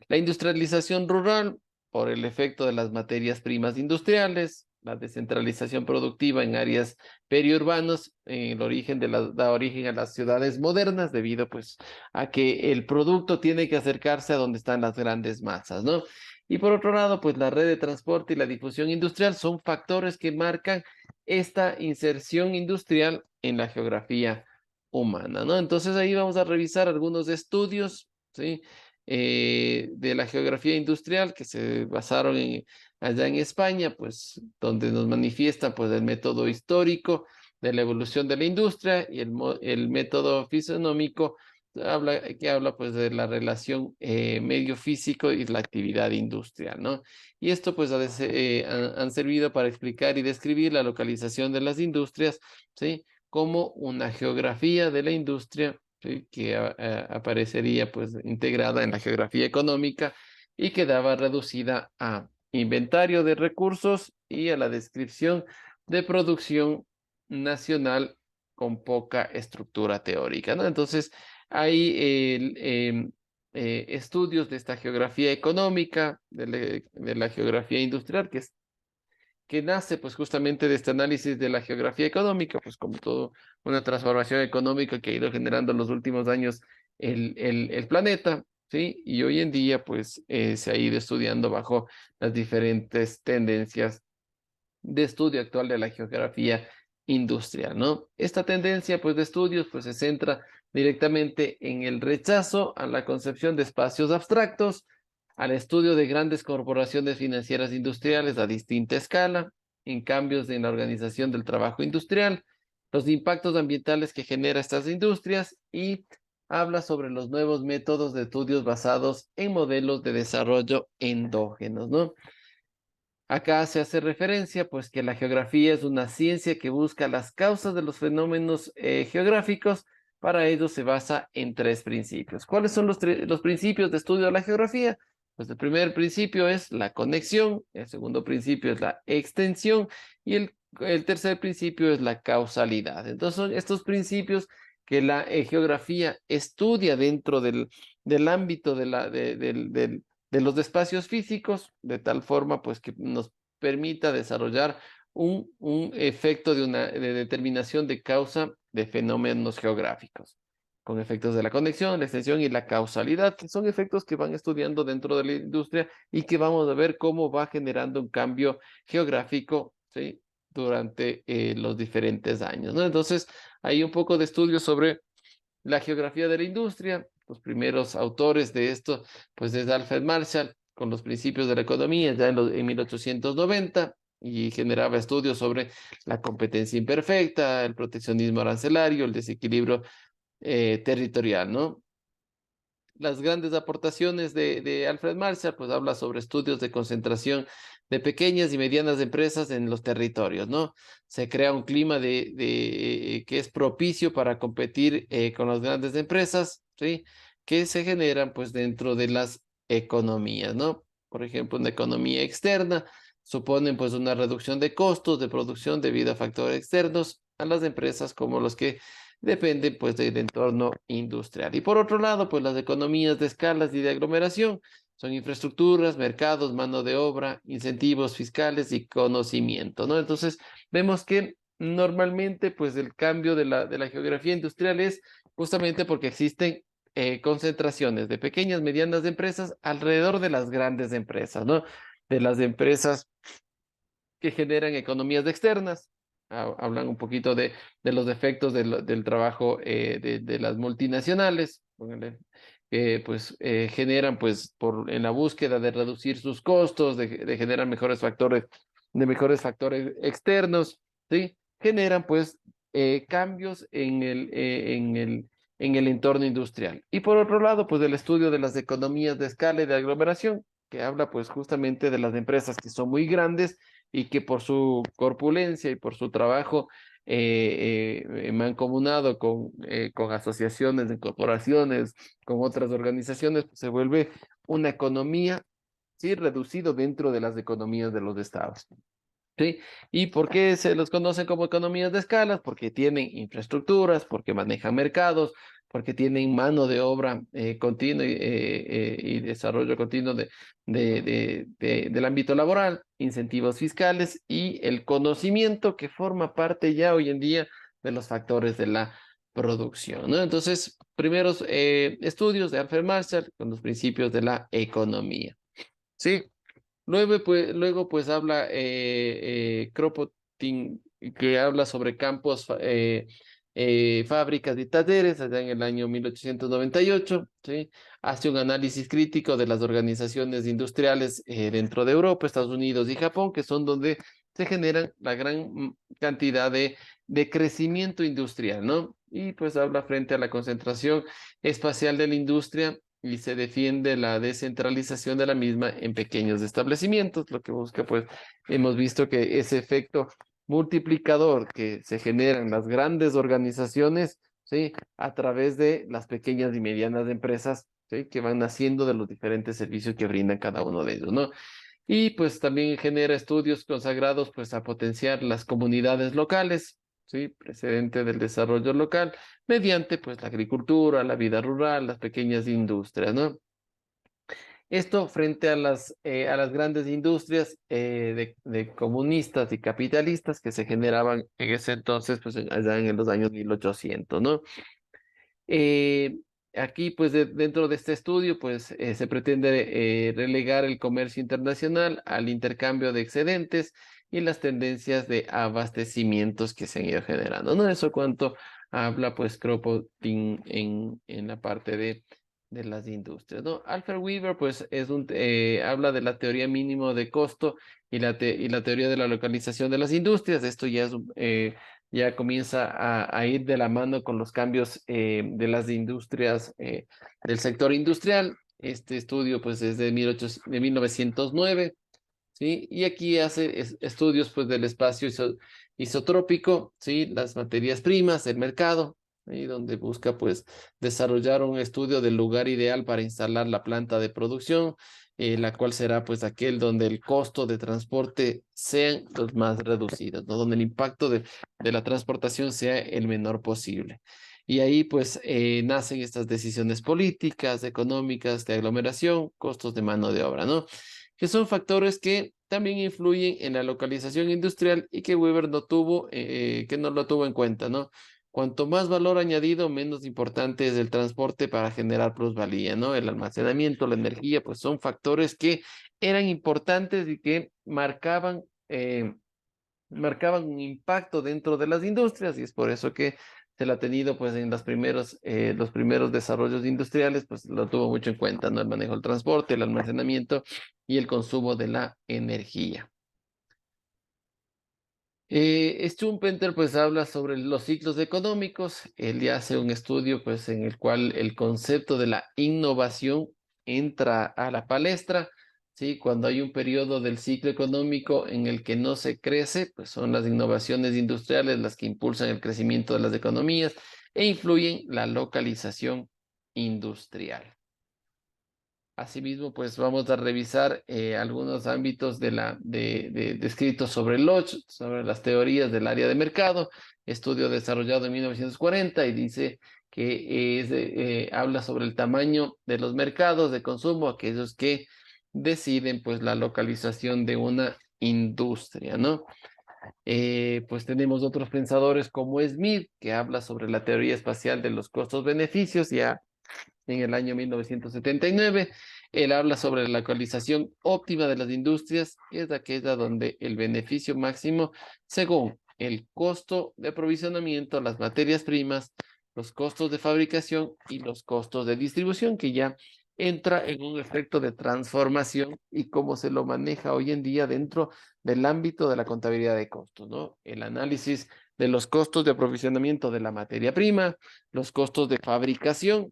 La industrialización rural, por el efecto de las materias primas industriales, la descentralización productiva en áreas periurbanos, el origen da origen a las ciudades modernas, debido pues a que el producto tiene que acercarse a donde están las grandes masas, ¿no? Y por otro lado, pues la red de transporte y la difusión industrial son factores que marcan esta inserción industrial en la geografía humana, ¿no? Entonces ahí vamos a revisar algunos estudios, ¿sí? De la geografía industrial que se basaron allá en España, pues donde nos manifiesta pues el método histórico de la evolución de la industria, y el método fisonómico que habla pues de la relación medio físico y la actividad industrial, ¿no? Y esto pues han servido para explicar y describir la localización de las industrias, ¿sí? Como una geografía de la industria, ¿sí? Que aparecería pues integrada en la geografía económica y quedaba reducida a inventario de recursos y a la descripción de producción nacional con poca estructura teórica, ¿no? Entonces, hay estudios de esta geografía económica, de la geografía industrial, que nace pues justamente de este análisis de la geografía económica, pues como todo una transformación económica que ha ido generando en los últimos años el planeta, ¿sí? Y hoy en día pues se ha ido estudiando bajo las diferentes tendencias de estudio actual de la geografía industrial, ¿no? Esta tendencia pues de estudios pues se centra directamente en el rechazo a la concepción de espacios abstractos, al estudio de grandes corporaciones financieras industriales a distinta escala, en cambios en la organización del trabajo industrial, los impactos ambientales que genera estas industrias, y habla sobre los nuevos métodos de estudios basados en modelos de desarrollo endógenos, ¿no? Acá se hace referencia, pues, que la geografía es una ciencia que busca las causas de los fenómenos geográficos. Para ello se basa en tres principios. ¿Cuáles son los principios de estudio de la geografía? Pues el primer principio es la conexión, el segundo principio es la extensión, y el tercer principio es la causalidad. Entonces son estos principios que la geografía estudia dentro del ámbito de los espacios físicos, de tal forma pues que nos permita desarrollar un efecto de determinación de causa de fenómenos geográficos, con efectos de la conexión, la extensión y la causalidad, que son efectos que van estudiando dentro de la industria y que vamos a ver cómo va generando un cambio geográfico, ¿sí? Durante los diferentes años, ¿no? Entonces, hay un poco de estudio sobre la geografía de la industria. Los primeros autores de esto, pues es Alfred Marshall, con los principios de la economía, ya en 1890, y generaba estudios sobre la competencia imperfecta, el proteccionismo arancelario, el desequilibrio territorial, ¿no? Las grandes aportaciones de Alfred Marshall, pues habla sobre estudios de concentración de pequeñas y medianas empresas en los territorios, ¿no? Se crea un clima que es propicio para competir con las grandes empresas, ¿sí? Que se generan pues dentro de las economías, ¿no? Por ejemplo, una economía externa suponen pues una reducción de costos de producción debido a factores externos a las empresas, como los que depende pues del entorno industrial. Y por otro lado, pues las economías de escalas y de aglomeración son infraestructuras, mercados, mano de obra, incentivos fiscales y conocimiento, ¿no? Entonces, vemos que normalmente pues el cambio de la geografía industrial es justamente porque existen concentraciones de pequeñas, medianas empresas alrededor de las grandes empresas, ¿no? De las empresas que generan economías externas. Hablan un poquito de los efectos del trabajo de las multinacionales, que pues generan pues en la búsqueda de reducir sus costos, de generar mejores factores externos, ¿sí? Generan pues cambios en el entorno industrial. Y por otro lado, pues el estudio de las economías de escala y de aglomeración, que habla pues justamente de las empresas que son muy grandes y que por su corpulencia y por su trabajo mancomunado con asociaciones de corporaciones, con otras organizaciones, pues, se vuelve una economía, sí, reducido dentro de las economías de los estados. ¿Sí? ¿Y por qué se los conocen como economías de escalas? Porque tienen infraestructuras, porque manejan mercados, porque tienen mano de obra continua y desarrollo continuo del ámbito laboral, incentivos fiscales y el conocimiento que forma parte ya hoy en día de los factores de la producción, ¿no? Entonces, primeros estudios de Alfred Marshall con los principios de la economía. ¿Sí? Luego, pues habla Kropotkin, que habla sobre campos, fábricas y talleres, allá en el año 1898, ¿sí? Hace un análisis crítico de las organizaciones industriales dentro de Europa, Estados Unidos y Japón, que son donde se generan la gran cantidad de crecimiento industrial, ¿no? Y pues habla frente a la concentración espacial de la industria y se defiende la descentralización de la misma en pequeños establecimientos, lo que busca, pues, hemos visto que ese efecto multiplicador que se genera en las grandes organizaciones, ¿sí? A través de las pequeñas y medianas empresas, ¿sí? Que van naciendo de los diferentes servicios que brindan cada uno de ellos, ¿no? Y pues también genera estudios consagrados pues a potenciar las comunidades locales, ¿sí? Precedente del desarrollo local, mediante pues la agricultura, la vida rural, las pequeñas industrias, ¿no? Esto frente a las grandes industrias de comunistas y capitalistas que se generaban en ese entonces, pues allá en los años 1800, ¿no? Eh, Aquí, pues, dentro de este estudio, pues, se pretende relegar el comercio internacional al intercambio de excedentes y las tendencias de abastecimientos que se han ido generando, ¿no? Eso cuanto habla, pues, Kropotkin en la parte de las industrias, ¿no? Alfred Weaver, pues, habla de la teoría mínimo de costo y la teoría de la localización de las industrias. Esto ya es ya comienza a ir de la mano con los cambios de las industrias, del sector industrial. Este estudio pues es de 1909, ¿sí? Y aquí hace estudios pues del espacio isotrópico, ¿sí? Las materias primas, el mercado, ¿sí? Donde busca pues desarrollar un estudio del lugar ideal para instalar la planta de producción, la cual será pues aquel donde el costo de transporte sean los más reducidos, ¿no? Donde el impacto de la transportación sea el menor posible. Y ahí pues nacen estas decisiones políticas, económicas, de aglomeración, costos de mano de obra, ¿no? Que son factores que también influyen en la localización industrial y que Weber que no lo tuvo en cuenta, ¿no? Cuanto más valor añadido, menos importante es el transporte para generar plusvalía, ¿no? El almacenamiento, la energía, pues son factores que eran importantes y que marcaban un impacto dentro de las industrias y es por eso que se la ha tenido pues en los primeros desarrollos industriales, pues lo tuvo mucho en cuenta, ¿no? El manejo del transporte, el almacenamiento y el consumo de la energía. Schumpeter pues habla sobre los ciclos económicos, él ya hace un estudio pues en el cual el concepto de la innovación entra a la palestra, ¿sí? Cuando hay un periodo del ciclo económico en el que no se crece, pues son las innovaciones industriales las que impulsan el crecimiento de las economías e influyen la localización industrial. Asimismo, pues vamos a revisar algunos ámbitos descritos sobre Lodge, sobre las teorías del área de mercado, estudio desarrollado en 1940 y dice que habla sobre el tamaño de los mercados de consumo, aquellos que deciden pues la localización de una industria, ¿no? Pues tenemos otros pensadores como Smith, que habla sobre la teoría espacial de los costos-beneficios, ya en el año 1979. Él habla sobre la localización óptima de las industrias, que es aquella donde el beneficio máximo según el costo de aprovisionamiento, las materias primas, los costos de fabricación y los costos de distribución, que ya entra en un efecto de transformación y cómo se lo maneja hoy en día dentro del ámbito de la contabilidad de costos, ¿no? El análisis de los costos de aprovisionamiento de la materia prima, los costos de fabricación,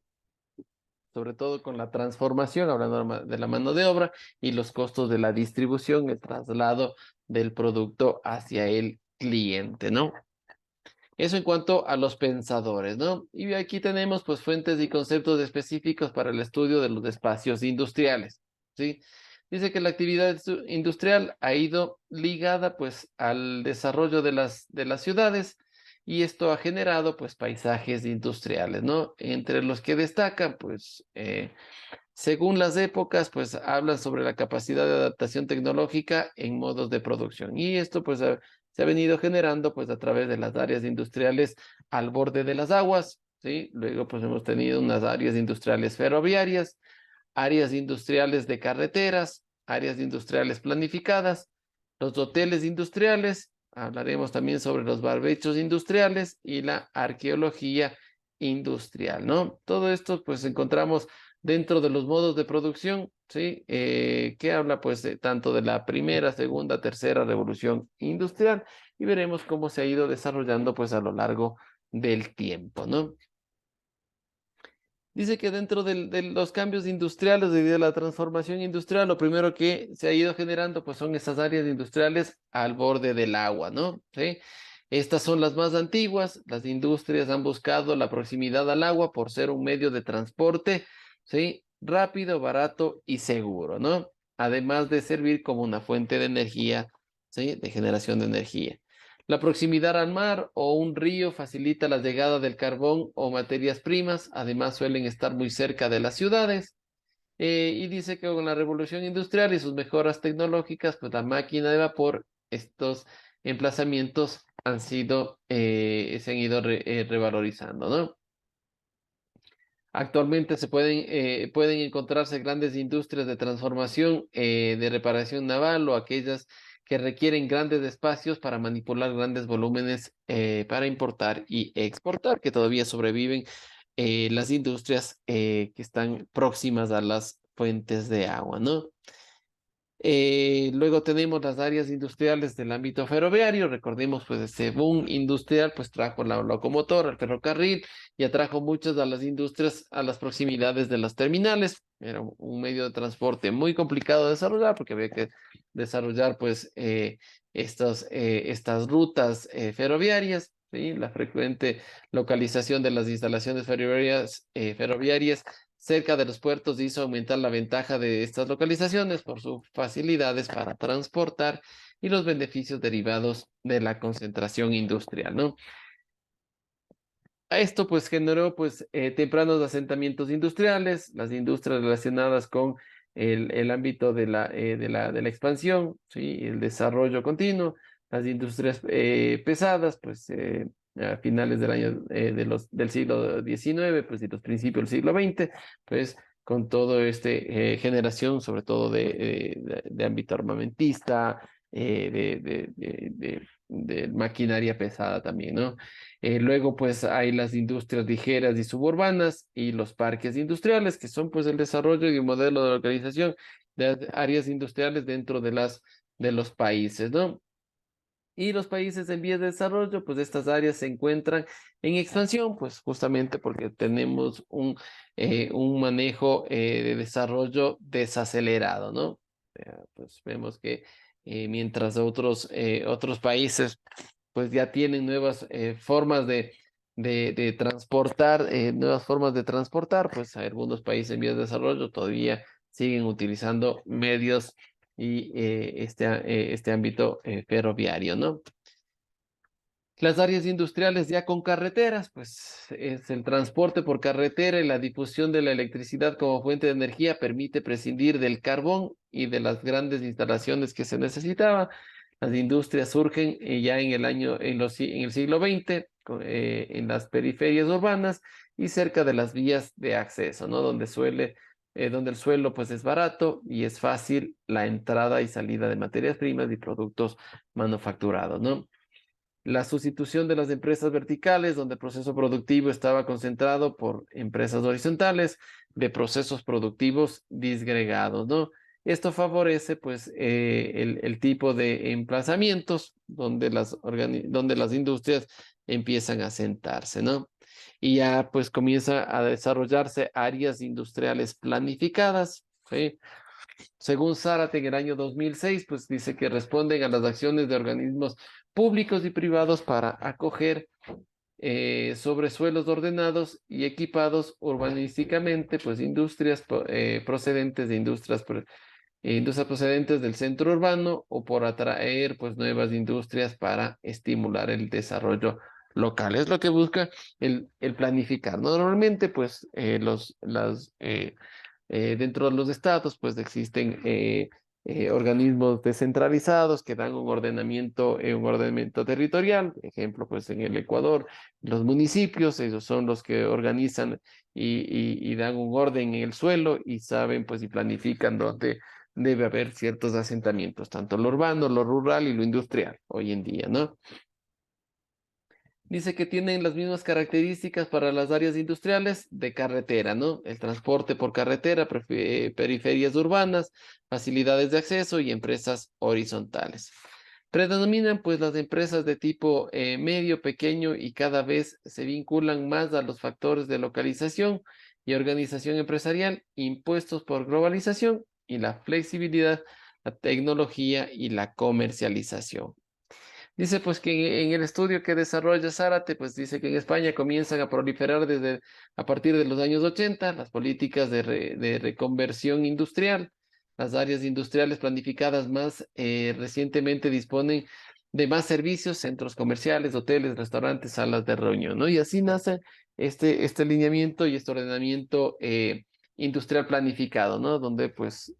sobre todo con la transformación, hablando de la mano de obra, y los costos de la distribución, el traslado del producto hacia el cliente, ¿no? Eso en cuanto a los pensadores, ¿no? Y aquí tenemos pues fuentes y conceptos específicos para el estudio de los espacios industriales, ¿sí? Dice que la actividad industrial ha ido ligada pues al desarrollo de las ciudades y esto ha generado pues paisajes industriales, ¿no? Entre los que destacan pues según las épocas pues hablan sobre la capacidad de adaptación tecnológica en modos de producción y esto pues se ha venido generando pues a través de las áreas industriales al borde de las aguas, ¿sí? Luego pues hemos tenido unas áreas industriales ferroviarias, áreas industriales de carreteras, áreas industriales planificadas, los hoteles industriales, hablaremos también sobre los barbechos industriales y la arqueología industrial, ¿no? Todo esto pues encontramos dentro de los modos de producción, ¿sí? Que habla pues tanto de la primera, segunda, tercera revolución industrial y veremos cómo se ha ido desarrollando pues a lo largo del tiempo, ¿no? Dice que dentro de los cambios industriales y de la transformación industrial, lo primero que se ha ido generando pues son esas áreas industriales al borde del agua, ¿no? ¿Sí? Estas son las más antiguas. Las industrias han buscado la proximidad al agua por ser un medio de transporte, ¿sí? Rápido, barato y seguro, ¿no? Además de servir como una fuente de energía, ¿sí? De generación de energía. La proximidad al mar o un río facilita la llegada del carbón o materias primas, además suelen estar muy cerca de las ciudades. Y dice que con la revolución industrial y sus mejoras tecnológicas, pues la máquina de vapor, estos emplazamientos se han ido revalorizando, ¿no? Actualmente pueden encontrarse grandes industrias de transformación, de reparación naval o aquellas que requieren grandes espacios para manipular grandes volúmenes para importar y exportar, que todavía sobreviven las industrias que están próximas a las fuentes de agua, ¿no? Luego tenemos las áreas industriales del ámbito ferroviario. Recordemos, pues, ese boom industrial, pues, trajo la locomotora, el ferrocarril, y atrajo muchas de las industrias a las proximidades de las terminales. Era un medio de transporte muy complicado de desarrollar porque había que desarrollar, pues, estas rutas ferroviarias, ¿sí? La frecuente localización de las instalaciones ferroviarias cerca de los puertos hizo aumentar la ventaja de estas localizaciones por sus facilidades para transportar y los beneficios derivados de la concentración industrial, ¿no? A esto pues generó pues tempranos asentamientos industriales, las industrias relacionadas con el ámbito de la expansión, ¿sí? El desarrollo continuo, las industrias pesadas, pues a finales del año del siglo XIX, pues y los principios del siglo XX, pues con todo generación, sobre todo de ámbito armamentista, de maquinaria pesada también, ¿no? Luego, pues hay las industrias ligeras y suburbanas y los parques industriales, que son pues el desarrollo y un modelo de organización de áreas industriales dentro de los países, ¿no? Y los países en vías de desarrollo, pues estas áreas se encuentran en expansión, pues justamente porque tenemos un manejo de desarrollo desacelerado, ¿no? Pues vemos que mientras otros países pues ya tienen nuevas formas de transportar, nuevas formas de transportar, pues algunos países en vías de desarrollo todavía siguen utilizando medios y este ámbito ferroviario, ¿no? Las áreas industriales ya con carreteras, pues es el transporte por carretera y la difusión de la electricidad como fuente de energía permite prescindir del carbón y de las grandes instalaciones que se necesitaban. Las industrias surgen ya en el siglo XX en las periferias urbanas y cerca de las vías de acceso, ¿no? Donde el suelo pues es barato y es fácil la entrada y salida de materias primas y productos manufacturados, ¿no? La sustitución de las empresas verticales, donde el proceso productivo estaba concentrado por empresas horizontales, de procesos productivos disgregados, ¿no? Esto favorece, pues, el tipo de emplazamientos donde las industrias empiezan a sentarse, ¿no? Y ya, pues, comienza a desarrollarse áreas industriales planificadas, ¿sí? Según Zárate, en el año 2006, pues dice que responden a las acciones de organismos públicos y privados para acoger sobre suelos ordenados y equipados urbanísticamente, pues industrias procedentes de industrias industrias procedentes del centro urbano o por atraer pues nuevas industrias para estimular el desarrollo local. Es lo que busca el planificar, ¿no? Normalmente pues dentro de los estados pues existen organismos descentralizados que dan un ordenamiento territorial. Ejemplo, pues en el Ecuador, los municipios, ellos son los que organizan y dan un orden en el suelo y saben pues y planifican dónde debe haber ciertos asentamientos, tanto lo urbano, lo rural y lo industrial hoy en día, ¿no? Dice que tienen las mismas características para las áreas industriales de carretera, ¿no? El transporte por carretera, periferias urbanas, facilidades de acceso y empresas horizontales. Predominan pues las empresas de tipo medio, pequeño y cada vez se vinculan más a los factores de localización y organización empresarial impuestos por globalización y la flexibilidad, la tecnología y la comercialización. Dice pues que en el estudio que desarrolla Zárate, pues dice que en España comienzan a proliferar a partir de los años 80 las políticas de reconversión industrial. Las áreas industriales planificadas más recientemente disponen de más servicios, centros comerciales, hoteles, restaurantes, salas de reunión, ¿no? Y así nace este lineamiento y este ordenamiento industrial planificado, ¿no? Donde pues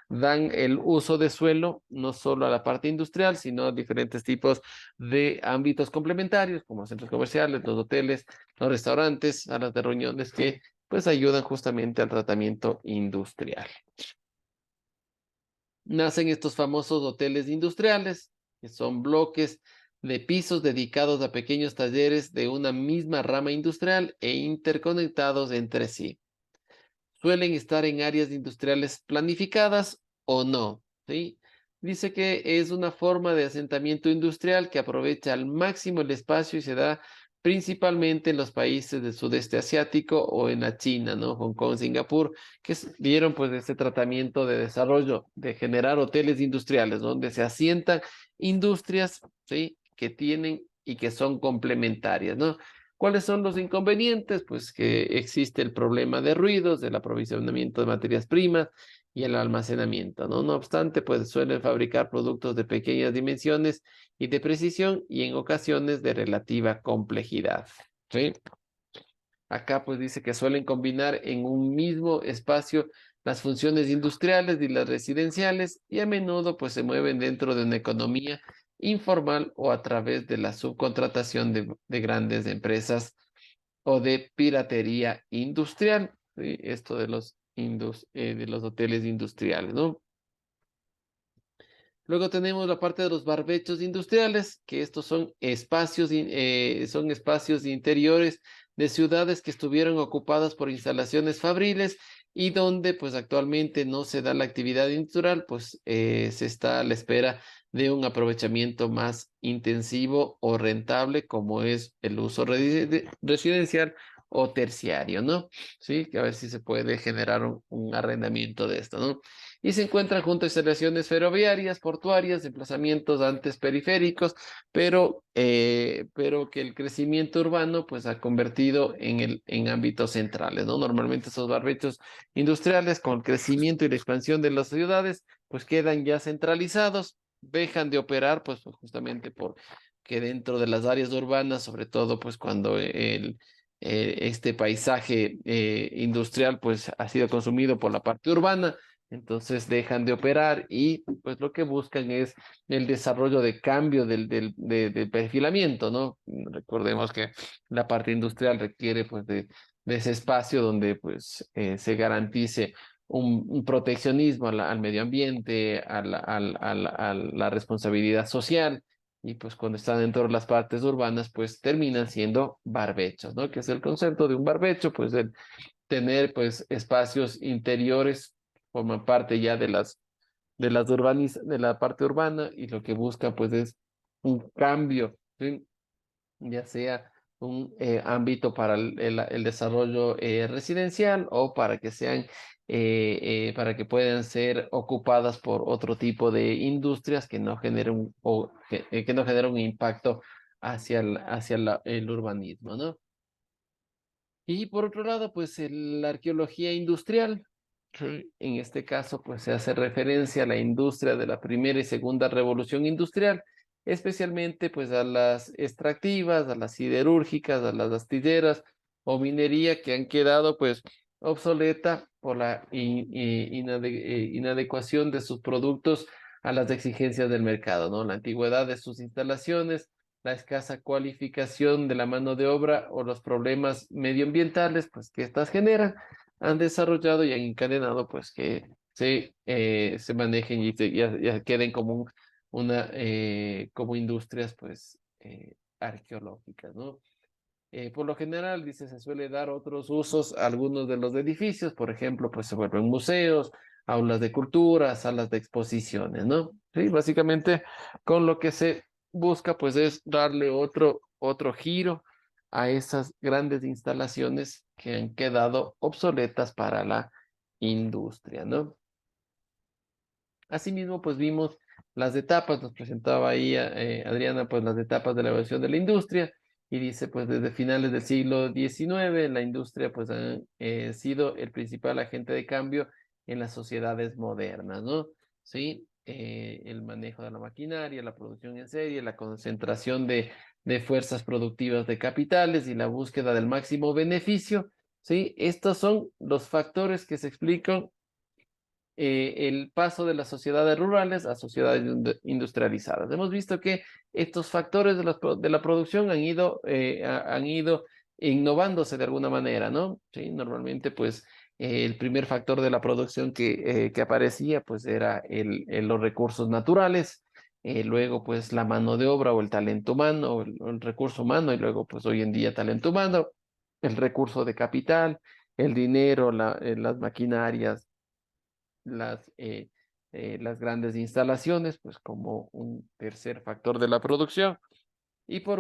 dan el uso de suelo no solo a la parte industrial, sino a diferentes tipos de ámbitos complementarios, como centros comerciales, los hoteles, los restaurantes, salas de reuniones, que pues ayudan justamente al tratamiento industrial. Nacen estos famosos hoteles industriales, que son bloques de pisos dedicados a pequeños talleres de una misma rama industrial e interconectados entre sí. Suelen estar en áreas industriales planificadas o no, ¿sí? Dice que es una forma de asentamiento industrial que aprovecha al máximo el espacio y se da principalmente en los países del sudeste asiático o en la China, ¿no? Hong Kong, Singapur, que dieron pues este tratamiento de desarrollo, de generar hoteles industriales, donde se asientan industrias, ¿sí? Que tienen y que son complementarias, ¿no? ¿Cuáles son los inconvenientes? Pues que existe el problema de ruidos, del aprovisionamiento de materias primas y el almacenamiento, ¿no? No obstante, pues suelen fabricar productos de pequeñas dimensiones y de precisión y en ocasiones de relativa complejidad, ¿sí? Acá pues dice que suelen combinar en un mismo espacio las funciones industriales y las residenciales y a menudo pues se mueven dentro de una economía informal o a través de la subcontratación de grandes empresas o de piratería industrial, ¿sí? Esto de de los hoteles industriales, ¿no? Luego tenemos la parte de los barbechos industriales, que estos son espacios interiores de ciudades que estuvieron ocupadas por instalaciones fabriles y donde pues actualmente no se da la actividad industrial, pues se está a la espera de un aprovechamiento más intensivo o rentable como es el uso residencial o terciario, ¿no? Sí, que a ver si se puede generar un arrendamiento de esto, ¿no? Y se encuentran junto a instalaciones ferroviarias, portuarias, emplazamientos antes periféricos, pero que el crecimiento urbano pues ha convertido en ámbitos centrales, ¿no? Normalmente esos barbechos industriales con el crecimiento y la expansión de las ciudades pues quedan ya centralizados, dejan de operar pues justamente porque dentro de las áreas urbanas, sobre todo pues cuando este paisaje industrial pues ha sido consumido por la parte urbana, entonces dejan de operar y pues lo que buscan es el desarrollo de cambio del perfilamiento, ¿no? Recordemos que la parte industrial requiere pues de ese espacio donde pues se garantice un proteccionismo al medio ambiente, a la responsabilidad social. Y pues cuando están dentro de las partes urbanas, pues terminan siendo barbechos, ¿no? Que es el concepto de un barbecho, pues el tener pues espacios interiores forman parte ya de la parte urbana y lo que busca pues es un cambio, ¿sí? Ya sea un ámbito para el desarrollo residencial o para que sean para que puedan ser ocupadas por otro tipo de industrias que no generen que no generen un impacto hacia el urbanismo, ¿no? Y por otro lado, pues la arqueología industrial, Sí, en este caso, pues se hace referencia a la industria de la primera y segunda revolución industrial, especialmente pues a las extractivas, a las siderúrgicas, a las astilleras o minería que han quedado pues obsoleta por la inadecuación de sus productos a las exigencias del mercado, ¿no? La antigüedad de sus instalaciones, la escasa cualificación de la mano de obra o los problemas medioambientales pues que estas generan han desarrollado y han encadenado pues que se manejen y ya queden como como industrias pues arqueológicas, ¿no? Por lo general, dice, se suele dar otros usos a algunos de los edificios, por ejemplo, pues se vuelven museos, aulas de cultura, salas de exposiciones, ¿no? Sí, básicamente con lo que se busca pues es darle otro giro a esas grandes instalaciones que han quedado obsoletas para la industria, ¿no? Asimismo, pues vimos las etapas, nos presentaba ahí Adriana, pues las etapas de la evolución de la industria, y dice, pues desde finales del siglo XIX, la industria pues ha sido el principal agente de cambio en las sociedades modernas, ¿no? Sí, el manejo de la maquinaria, la producción en serie, la concentración de fuerzas productivas de capitales y la búsqueda del máximo beneficio, ¿sí? Estos son los factores que se explican el paso de las sociedades rurales a sociedades industrializadas. Hemos visto que estos factores de la producción han ido innovándose de alguna manera, ¿no? Sí, normalmente, pues, el primer factor de la producción que aparecía, pues, era los recursos naturales, luego, pues, la mano de obra o el talento humano, o el recurso humano, y luego, pues, hoy en día, talento humano, el recurso de capital, el dinero, las maquinarias, las grandes instalaciones, pues como un tercer factor de la producción. Y por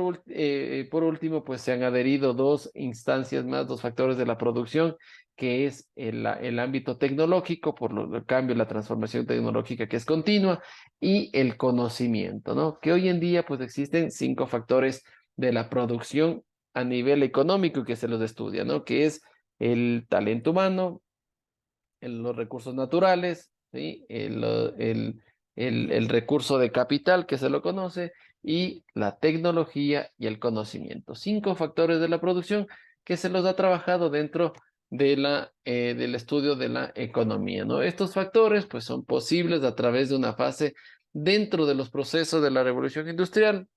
último, pues se han adherido dos instancias más, dos factores de la producción, que es el ámbito tecnológico, el cambio, la transformación tecnológica que es continua, y el conocimiento, ¿no? Que hoy en día, pues existen cinco factores de la producción a nivel económico que se los estudia, ¿no? Que es el talento humano, los recursos naturales, ¿sí? El recurso de capital que se lo conoce y la tecnología y el conocimiento. Cinco factores de la producción que se los ha trabajado dentro del estudio de la economía, ¿no? Estos factores pues son posibles a través de una fase dentro de los procesos de la revolución industrial.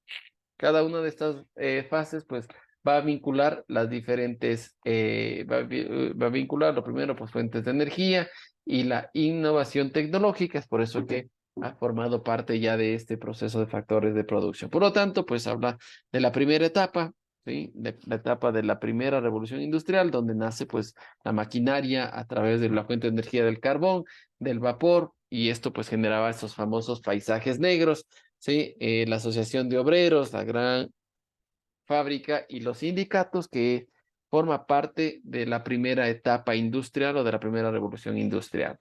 Cada una de estas fases, pues, va a vincular las diferentes, va a vincular lo primero, pues, fuentes de energía y la innovación tecnológica. Es por eso que ha formado parte ya de este proceso de factores de producción. Por lo tanto, pues, habla de la primera etapa, ¿sí? De la etapa de la primera revolución industrial, donde nace, pues, la maquinaria a través de la fuente de energía del carbón, del vapor, y esto, pues, generaba esos famosos paisajes negros. Sí, la Asociación de Obreros, la Gran Fábrica y los sindicatos que forma parte de la primera etapa industrial o de la primera revolución industrial.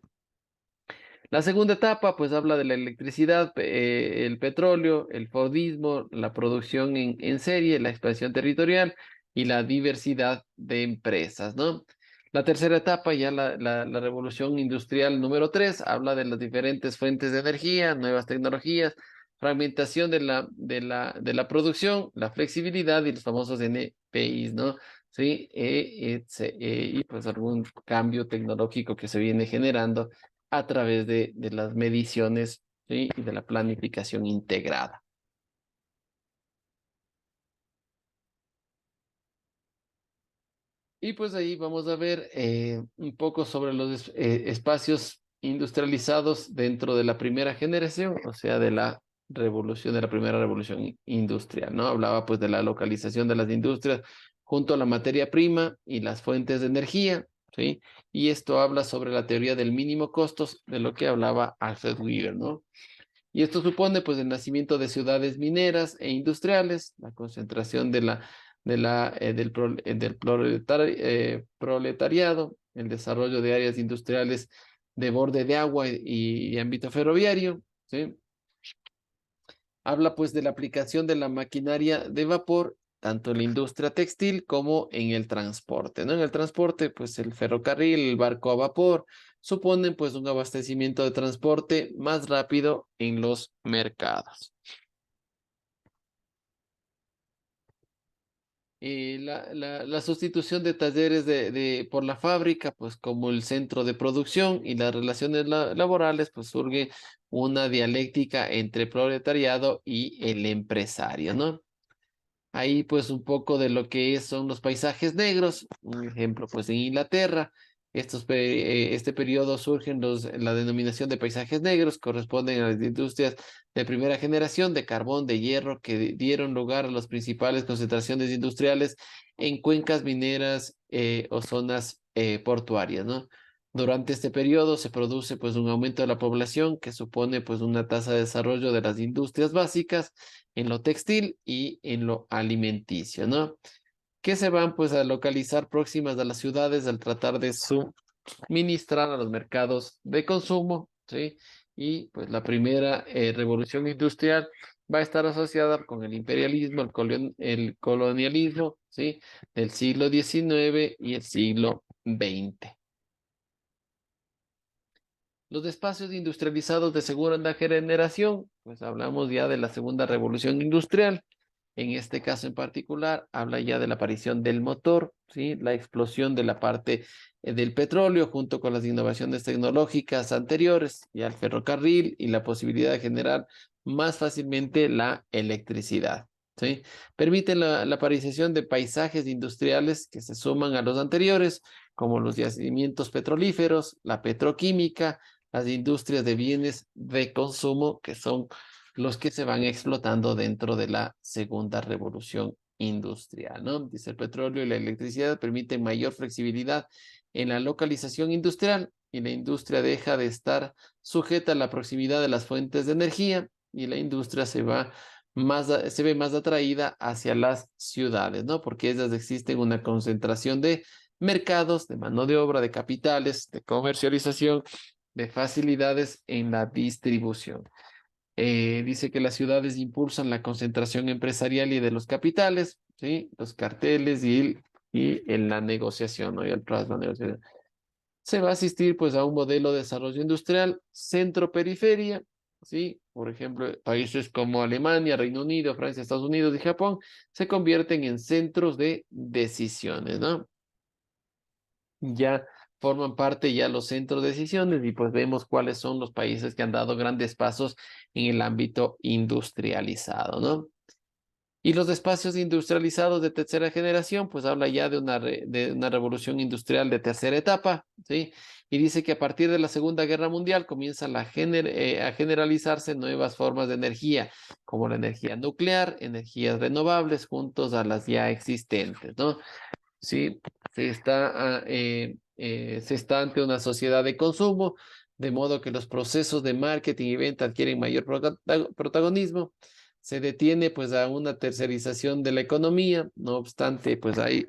La segunda etapa, pues habla de la electricidad, el petróleo, el Fordismo, la producción en serie, la expansión territorial y la diversidad de empresas, ¿no? La tercera etapa, ya la revolución industrial número 3, habla de las diferentes fuentes de energía, nuevas tecnologías, fragmentación de la producción, la flexibilidad y los famosos NPIs, ¿no? Sí, y pues algún cambio tecnológico que se viene generando a través de las mediciones, ¿sí? Y de la planificación integrada. Y pues ahí vamos a ver un poco sobre los espacios industrializados dentro de la primera generación, o sea, de la primera revolución industrial, ¿no? Hablaba pues de la localización de las industrias junto a la materia prima y las fuentes de energía, ¿sí? Y esto habla sobre la teoría del mínimo costos, de lo que hablaba Alfred Weber, ¿no? Y esto supone pues el nacimiento de ciudades mineras e industriales, la concentración del proletariado, el desarrollo de áreas industriales de borde de agua y ámbito ferroviario, ¿sí? Habla pues de la aplicación de la maquinaria de vapor tanto en la industria textil como en el transporte, ¿no? En el transporte, pues el ferrocarril, el barco a vapor, suponen pues un abastecimiento de transporte más rápido en los mercados. La sustitución de talleres por la fábrica, pues como el centro de producción y las relaciones laborales, pues surge una dialéctica entre proletariado y el empresario, ¿no? Ahí pues un poco de lo que son los paisajes negros, un ejemplo pues en Inglaterra, este periodo surgen la denominación de paisajes negros, corresponden a las industrias de primera generación de carbón, de hierro, que dieron lugar a las principales concentraciones industriales en cuencas mineras o zonas portuarias, ¿no? Durante este periodo se produce pues un aumento de la población que supone pues una tasa de desarrollo de las industrias básicas en lo textil y en lo alimenticio, ¿no? Que se van pues a localizar próximas a las ciudades al tratar de suministrar a los mercados de consumo, ¿sí? Y pues la primera revolución industrial va a estar asociada con el imperialismo, el colonialismo, ¿sí? Del siglo XIX y el siglo XX. Los espacios industrializados de segunda generación, pues hablamos ya de la segunda revolución industrial. En este caso en particular, habla ya de la aparición del motor, ¿sí? La explosión de la parte del petróleo junto con las innovaciones tecnológicas anteriores y al ferrocarril y la posibilidad de generar más fácilmente la electricidad, ¿sí? Permite la aparición de paisajes industriales que se suman a los anteriores, como los yacimientos petrolíferos, la petroquímica, las industrias de bienes de consumo, que son los que se van explotando dentro de la segunda revolución industrial, ¿no? Dice, el petróleo y la electricidad permiten mayor flexibilidad en la localización industrial y la industria deja de estar sujeta a la proximidad de las fuentes de energía y la industria se ve más atraída hacia las ciudades, ¿no? Porque ellas existen una concentración de mercados, de mano de obra, de capitales, de comercialización, de facilidades en la distribución. Dice que las ciudades impulsan la concentración empresarial y de los capitales, ¿sí? Los carteles y en la negociación, ¿no? Y el plasma negociación. Se va a asistir pues a un modelo de desarrollo industrial centro-periferia, ¿sí? Por ejemplo, países como Alemania, Reino Unido, Francia, Estados Unidos y Japón se convierten en centros de decisiones, ¿no? Ya forman parte ya los centros de decisiones y pues vemos cuáles son los países que han dado grandes pasos en el ámbito industrializado, ¿no? Y los espacios industrializados de tercera generación, pues habla ya de una revolución industrial de tercera etapa, ¿sí? Y dice que a partir de la Segunda Guerra Mundial comienzan a generalizarse nuevas formas de energía, como la energía nuclear, energías renovables, juntos a las ya existentes, ¿no? Sí, se está ante una sociedad de consumo, de modo que los procesos de marketing y venta adquieren mayor protagonismo. Se detiene pues a una tercerización de la economía, no obstante, pues hay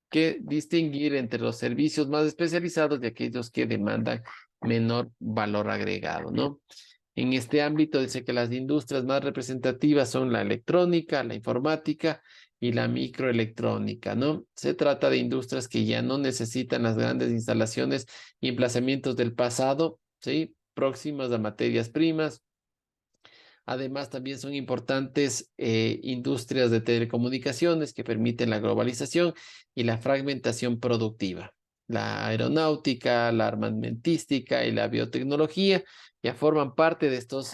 que distinguir entre los servicios más especializados y aquellos que demandan menor valor agregado, ¿no? En este ámbito dice que las industrias más representativas son la electrónica, la informática y la microelectrónica, ¿no? Se trata de industrias que ya no necesitan las grandes instalaciones y emplazamientos del pasado, ¿sí? Próximas a materias primas. Además, también son importantes industrias de telecomunicaciones que permiten la globalización y la fragmentación productiva. La aeronáutica, la armamentística y la biotecnología ya forman parte de estos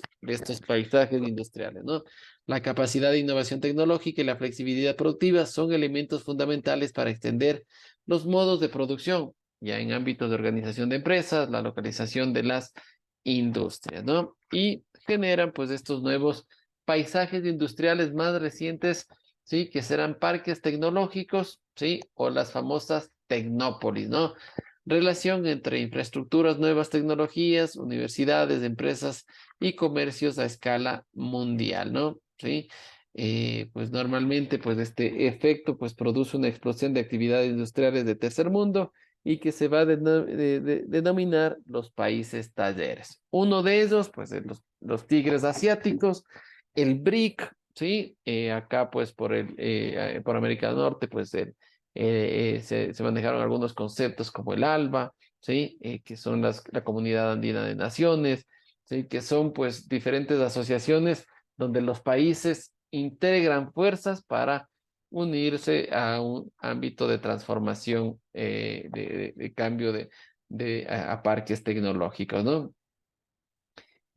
paisajes industriales, ¿no? La capacidad de innovación tecnológica y la flexibilidad productiva son elementos fundamentales para extender los modos de producción, ya en ámbitos de organización de empresas, la localización de las industrias, ¿no? Y generan pues estos nuevos paisajes industriales más recientes, ¿sí? Que serán parques tecnológicos, ¿sí? O las famosas tecnópolis, ¿no? Relación entre infraestructuras, nuevas tecnologías, universidades, empresas y comercios a escala mundial, ¿no? ¿Sí? Pues normalmente pues este efecto pues produce una explosión de actividades industriales de tercer mundo y que se va a denominar los países talleres. Uno de ellos, pues los tigres asiáticos, el BRIC, ¿sí? Acá, pues, por América del Norte, pues, se manejaron algunos conceptos como el ALBA, ¿sí? Que son la Comunidad Andina de Naciones, ¿sí? Que son, pues, diferentes asociaciones donde los países integran fuerzas para unirse a un ámbito de transformación, de cambio a parques tecnológicos, ¿no?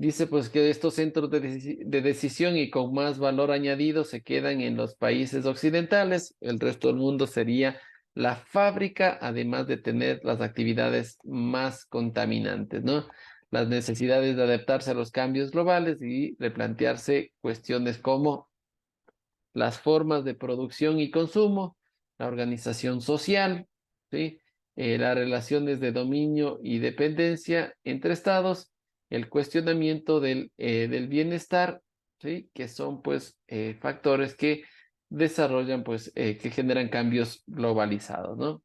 Dice pues que estos centros de decisión y con más valor añadido se quedan en los países occidentales. El resto del mundo sería la fábrica, además de tener las actividades más contaminantes, ¿no? Las necesidades de adaptarse a los cambios globales y replantearse cuestiones como las formas de producción y consumo, la organización social, ¿sí? Las relaciones de dominio y dependencia entre estados, el cuestionamiento del bienestar, ¿sí? Que son pues factores que desarrollan pues que generan cambios globalizados, ¿no?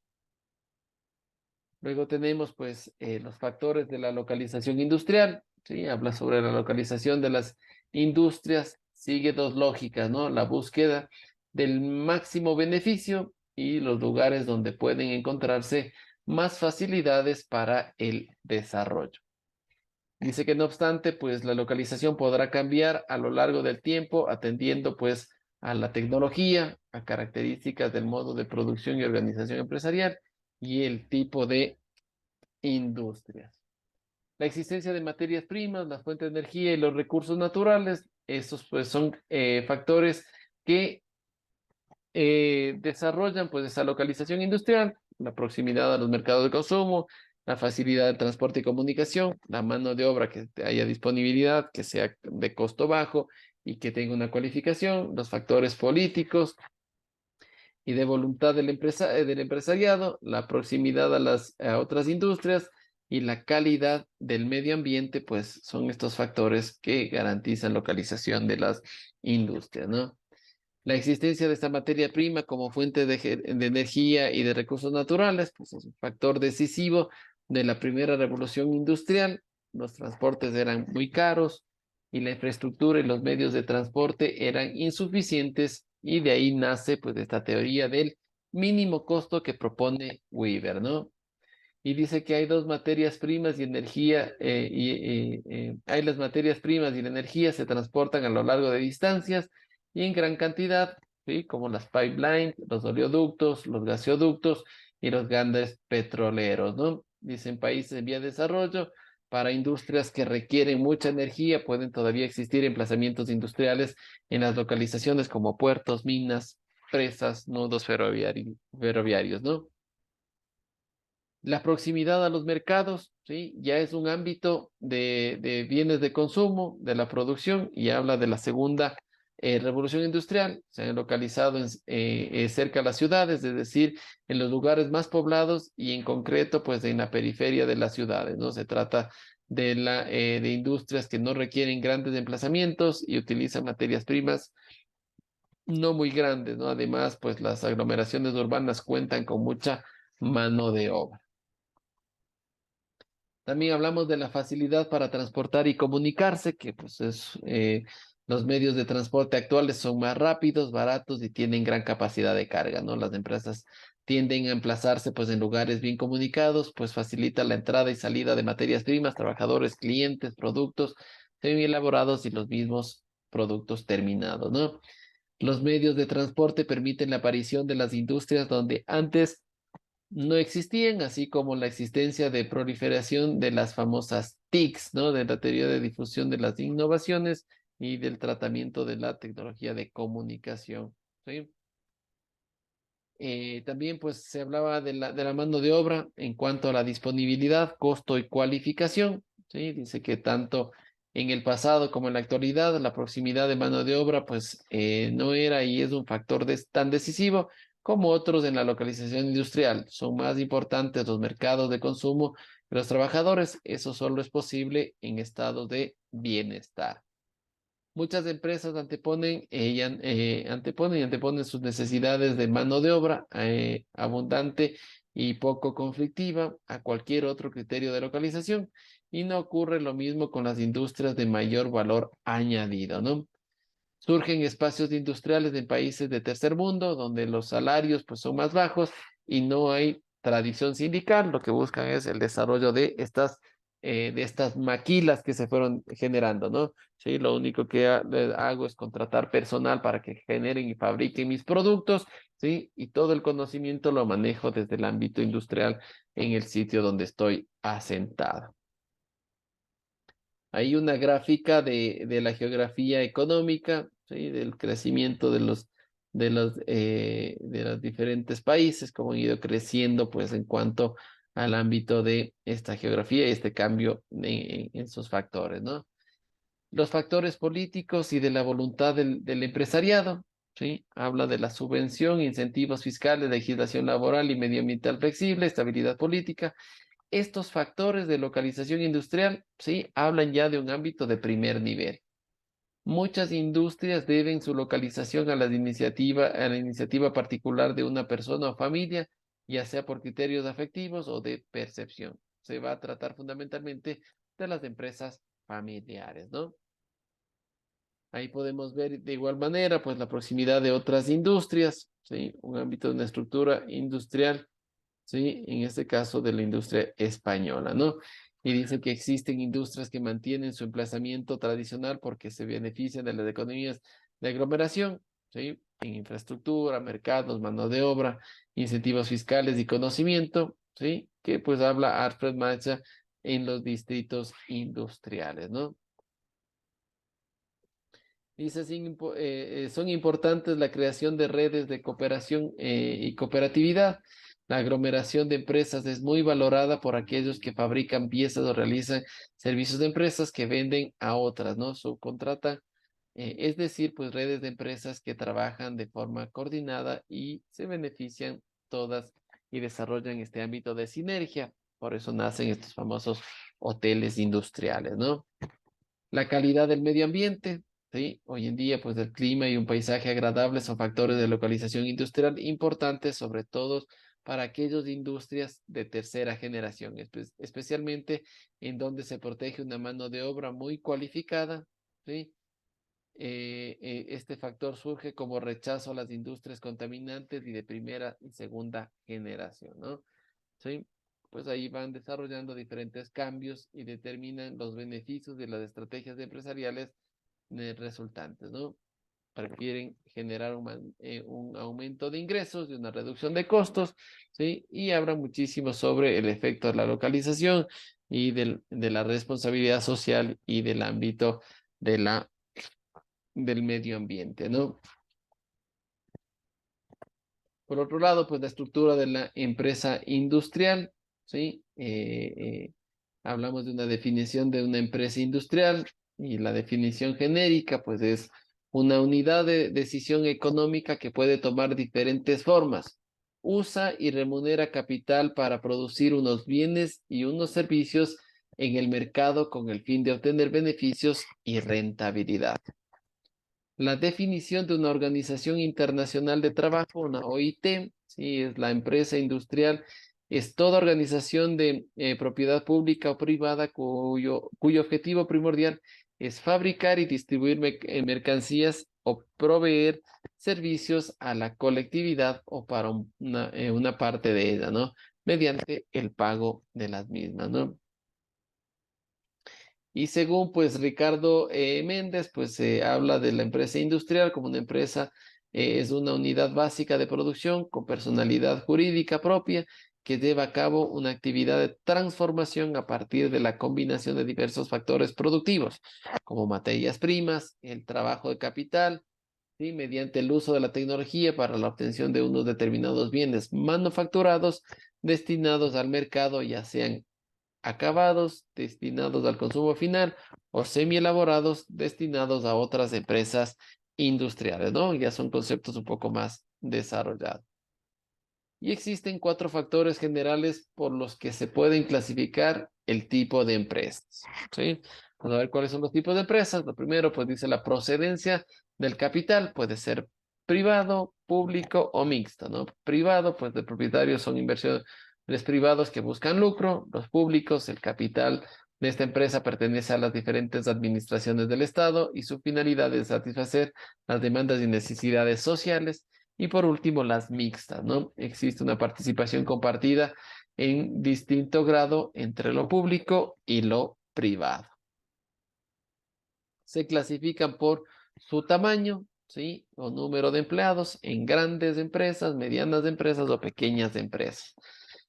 Luego tenemos pues los factores de la localización industrial, ¿sí? Habla sobre la localización de las industrias, sigue dos lógicas, ¿no? La búsqueda del máximo beneficio y los lugares donde pueden encontrarse más facilidades para el desarrollo. Dice que no obstante, pues la localización podrá cambiar a lo largo del tiempo, atendiendo pues a la tecnología, a características del modo de producción y organización empresarial y el tipo de industrias. La existencia de materias primas, las fuentes de energía y los recursos naturales, estos pues son factores que desarrollan pues esa localización industrial, la proximidad a los mercados de consumo, la facilidad de transporte y comunicación, la mano de obra que haya disponibilidad, que sea de costo bajo y que tenga una cualificación, los factores políticos y de voluntad del empresariado, la proximidad a otras industrias y la calidad del medio ambiente, pues son estos factores que garantizan localización de las industrias, ¿no? La existencia de esta materia prima como fuente de energía y de recursos naturales, pues es un factor decisivo de la primera revolución industrial. Los transportes eran muy caros y la infraestructura y los medios de transporte eran insuficientes y de ahí nace pues esta teoría del mínimo costo que propone Weber, ¿no? Y dice que hay dos materias primas y energía, hay las materias primas y la energía se transportan a lo largo de distancias y en gran cantidad, ¿sí? Como las pipelines, los oleoductos, los gaseoductos y los grandes petroleros, ¿no? Dicen países en vía de desarrollo, para industrias que requieren mucha energía, pueden todavía existir emplazamientos industriales en las localizaciones como puertos, minas, presas, nudos ferroviarios, ¿no? La proximidad a los mercados, ¿sí? Ya es un ámbito de bienes de consumo, de la producción, y habla de la segunda revolución industrial. Se han localizado cerca de las ciudades, es decir, en los lugares más poblados y en concreto, pues en la periferia de las ciudades, ¿no? Se trata de industrias que no requieren grandes emplazamientos y utilizan materias primas no muy grandes, ¿no? Además, pues las aglomeraciones urbanas cuentan con mucha mano de obra. También hablamos de la facilidad para transportar y comunicarse, que pues los medios de transporte actuales son más rápidos, baratos y tienen gran capacidad de carga, ¿no? Las empresas tienden a emplazarse pues en lugares bien comunicados, pues facilita la entrada y salida de materias primas, trabajadores, clientes, productos semi elaborados y los mismos productos terminados, ¿no? Los medios de transporte permiten la aparición de las industrias donde antes no existían, así como la existencia de proliferación de las famosas TICs, ¿no? De la teoría de difusión de las innovaciones y del tratamiento de la tecnología de comunicación, ¿sí? También pues se hablaba de la mano de obra en cuanto a la disponibilidad, costo y cualificación, ¿sí? Dice que tanto en el pasado como en la actualidad la proximidad de mano de obra pues no era y es un factor tan decisivo como otros en la localización industrial. Son más importantes los mercados de consumo que los trabajadores. Eso solo es posible en estado de bienestar. Muchas empresas anteponen sus necesidades de mano de obra abundante y poco conflictiva a cualquier otro criterio de localización, y no ocurre lo mismo con las industrias de mayor valor añadido, ¿no? Surgen espacios industriales en países de tercer mundo, donde los salarios pues, son más bajos y no hay tradición sindical. Lo que buscan es el desarrollo de estas maquilas que se fueron generando, ¿no? Sí, lo único que hago es contratar personal para que generen y fabriquen mis productos, ¿sí? Y todo el conocimiento lo manejo desde el ámbito industrial en el sitio donde estoy asentado. Hay una gráfica de la geografía económica, ¿sí? Del crecimiento de los diferentes países, cómo han ido creciendo pues en cuanto al ámbito de esta geografía y este cambio en sus factores, ¿no? Los factores políticos y de la voluntad del empresariado, ¿sí? Habla de la subvención, incentivos fiscales, legislación laboral y medioambiental flexible, estabilidad política. Estos factores de localización industrial, sí, hablan ya de un ámbito de primer nivel. Muchas industrias deben su localización a la iniciativa particular de una persona o familia, ya sea por criterios afectivos o de percepción. Se va a tratar fundamentalmente de las empresas familiares, ¿no? Ahí podemos ver de igual manera, pues, la proximidad de otras industrias, ¿sí? Un ámbito de una estructura industrial, ¿sí? En este caso de la industria española, ¿no? Y dice que existen industrias que mantienen su emplazamiento tradicional porque se benefician de las economías de aglomeración, ¿sí? En infraestructura, mercados, mano de obra, incentivos fiscales y conocimiento, ¿sí? Que pues habla Alfred Macha en los distritos industriales, ¿no? Dice, son importantes la creación de redes de cooperación y cooperatividad. La aglomeración de empresas es muy valorada por aquellos que fabrican piezas o realizan servicios de empresas que venden a otras, ¿no? Subcontratan, es decir, pues redes de empresas que trabajan de forma coordinada y se benefician todas y desarrollan este ámbito de sinergia. Por eso nacen estos famosos hoteles industriales, ¿no? La calidad del medio ambiente, ¿sí? Hoy en día, pues el clima y un paisaje agradable son factores de localización industrial importantes, sobre todo para aquellas industrias de tercera generación, especialmente en donde se protege una mano de obra muy cualificada, ¿sí? Este factor surge como rechazo a las industrias contaminantes y de primera y segunda generación, ¿no? ¿Sí? Pues ahí van desarrollando diferentes cambios y determinan los beneficios de las estrategias empresariales resultantes, ¿no? Prefieren generar un aumento de ingresos y una reducción de costos, ¿sí? Y habla muchísimo sobre el efecto de la localización y de la responsabilidad social y del ámbito del medio ambiente, ¿no? Por otro lado, pues la estructura de la empresa industrial, ¿sí? Hablamos de una definición de una empresa industrial y la definición genérica, pues es una unidad de decisión económica que puede tomar diferentes formas. Usa y remunera capital para producir unos bienes y unos servicios en el mercado con el fin de obtener beneficios y rentabilidad. La definición de una organización internacional de trabajo, una OIT, ¿sí? Es la empresa industrial, es toda organización de propiedad pública o privada cuyo objetivo primordial es fabricar y distribuir mercancías o proveer servicios a la colectividad o para una parte de ella, ¿no? Mediante el pago de las mismas, ¿no? Y según pues Ricardo Méndez, pues se habla de la empresa industrial como una empresa, es una unidad básica de producción con personalidad jurídica propia que lleva a cabo una actividad de transformación a partir de la combinación de diversos factores productivos, como materias primas, el trabajo de capital, ¿sí? Mediante el uso de la tecnología para la obtención de unos determinados bienes manufacturados destinados al mercado, ya sean acabados destinados al consumo final o semi-elaborados destinados a otras empresas industriales, ¿no? Ya son conceptos un poco más desarrollados. Y existen 4 factores generales por los que se pueden clasificar el tipo de empresas, ¿sí? Vamos a ver cuáles son los tipos de empresas. Lo primero, pues dice la procedencia del capital, puede ser privado, público o mixto, ¿no? Privado, pues de propietarios son inversiones privados que buscan lucro, los públicos, el capital Esta empresa pertenece a las diferentes administraciones del Estado y su finalidad es satisfacer las demandas y necesidades sociales. Y por último, las mixtas, ¿no? Existe una participación compartida en distinto grado entre lo público y lo privado. Se clasifican por su tamaño, ¿sí? O número de empleados en grandes empresas, medianas empresas o pequeñas empresas.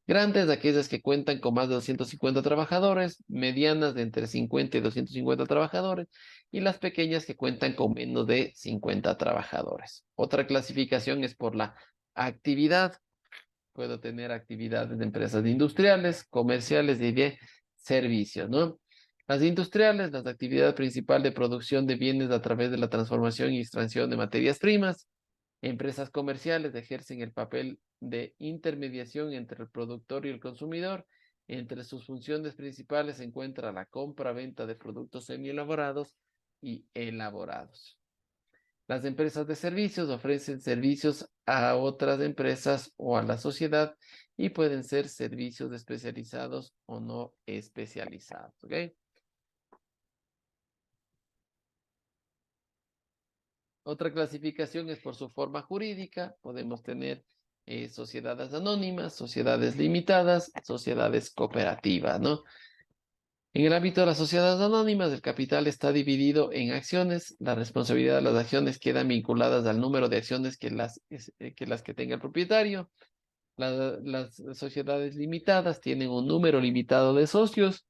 Grandes, aquellas que cuentan con más de 250 trabajadores, medianas de entre 50 y 250 trabajadores, y las pequeñas que cuentan con menos de 50 trabajadores. Otra clasificación es por la actividad. Puedo tener actividades de empresas industriales, comerciales y de servicios, ¿no? Las industriales, la actividad principal de producción de bienes a través de la transformación y extracción de materias primas. Empresas comerciales ejercen el papel de intermediación entre el productor y el consumidor. Entre sus funciones principales se encuentra la compra-venta de productos semielaborados y elaborados. Las empresas de servicios ofrecen servicios a otras empresas o a la sociedad y pueden ser servicios especializados o no especializados, ¿ok? Otra clasificación es por su forma jurídica. Podemos tener sociedades anónimas, sociedades limitadas, sociedades cooperativas, ¿no? En el ámbito de las sociedades anónimas, el capital está dividido en acciones. La responsabilidad de las acciones quedan vinculadas al número de acciones que las que tenga el propietario. Las sociedades limitadas tienen un número limitado de socios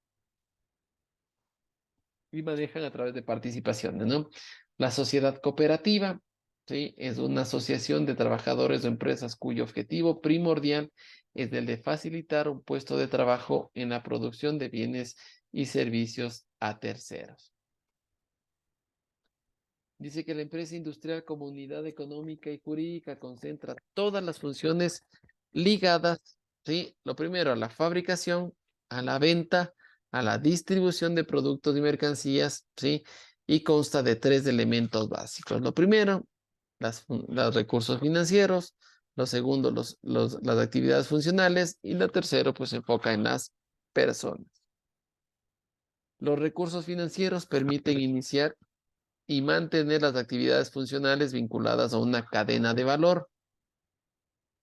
y manejan a través de participaciones, ¿no? La sociedad cooperativa, ¿sí? Es una asociación de trabajadores o empresas cuyo objetivo primordial es el de facilitar un puesto de trabajo en la producción de bienes y servicios a terceros. Dice que la empresa industrial como unidad económica y jurídica concentra todas las funciones ligadas, ¿sí? Lo primero, a la fabricación, a la venta, a la distribución de productos y mercancías, ¿sí? Y consta de 3 elementos básicos. Lo primero, los recursos financieros. Lo segundo, las actividades funcionales. Y lo tercero, pues se enfoca en las personas. Los recursos financieros permiten iniciar y mantener las actividades funcionales vinculadas a una cadena de valor.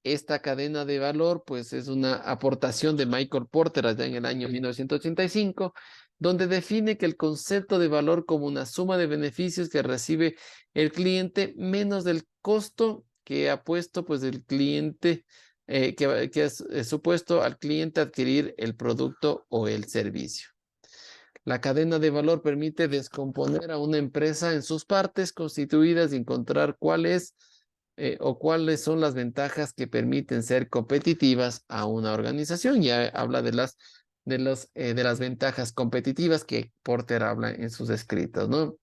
Esta cadena de valor, pues, es una aportación de Michael Porter allá en el año 1985, donde define que el concepto de valor como una suma de beneficios que recibe el cliente menos del costo que ha puesto, pues, el cliente, que ha supuesto al cliente adquirir el producto o el servicio. La cadena de valor permite descomponer a una empresa en sus partes constituidas y encontrar cuáles son las ventajas que permiten ser competitivas a una organización. Ya habla de las ventajas competitivas que Porter habla en sus escritos, ¿no?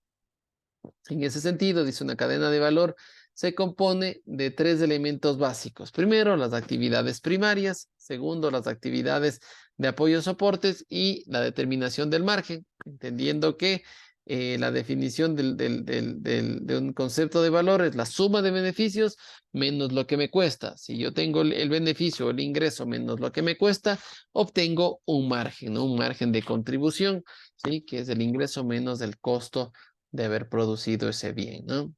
En ese sentido, dice, una cadena de valor se compone de 3 elementos básicos. Primero, las actividades primarias. Segundo, las actividades de apoyo soportes y la determinación del margen, entendiendo que la definición de un concepto de valor es la suma de beneficios menos lo que me cuesta. Si yo tengo el beneficio o el ingreso menos lo que me cuesta, obtengo un margen, ¿no? Un margen de contribución, ¿sí? Que es el ingreso menos el costo de haber producido ese bien, ¿no?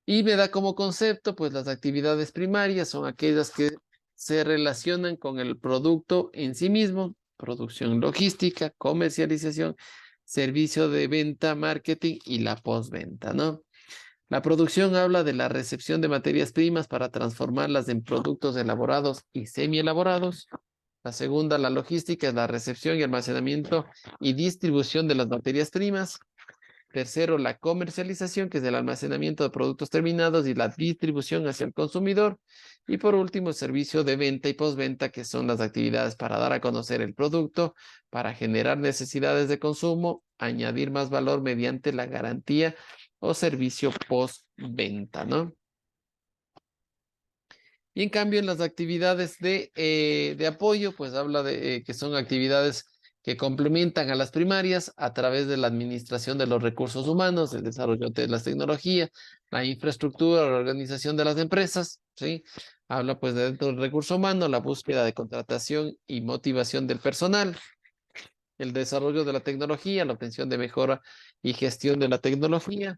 Y me da como concepto, pues las actividades primarias son aquellas que se relacionan con el producto en sí mismo, producción logística, comercialización, servicio de venta, marketing y la postventa, ¿no? La producción habla de la recepción de materias primas para transformarlas en productos elaborados y semielaborados. La segunda, la logística, es la recepción y almacenamiento y distribución de las materias primas. Tercero, la comercialización, que es el almacenamiento de productos terminados y la distribución hacia el consumidor. Y por último, el servicio de venta y postventa, que son las actividades para dar a conocer el producto, para generar necesidades de consumo, añadir más valor mediante la garantía o servicio postventa, ¿no? Y en cambio, en las actividades de apoyo, pues habla de que son actividades que complementan a las primarias a través de la administración de los recursos humanos, el desarrollo de las tecnologías, la infraestructura, la organización de las empresas, ¿sí? Habla pues de dentro del recurso humano, la búsqueda de contratación y motivación del personal, el desarrollo de la tecnología, la obtención de mejora y gestión de la tecnología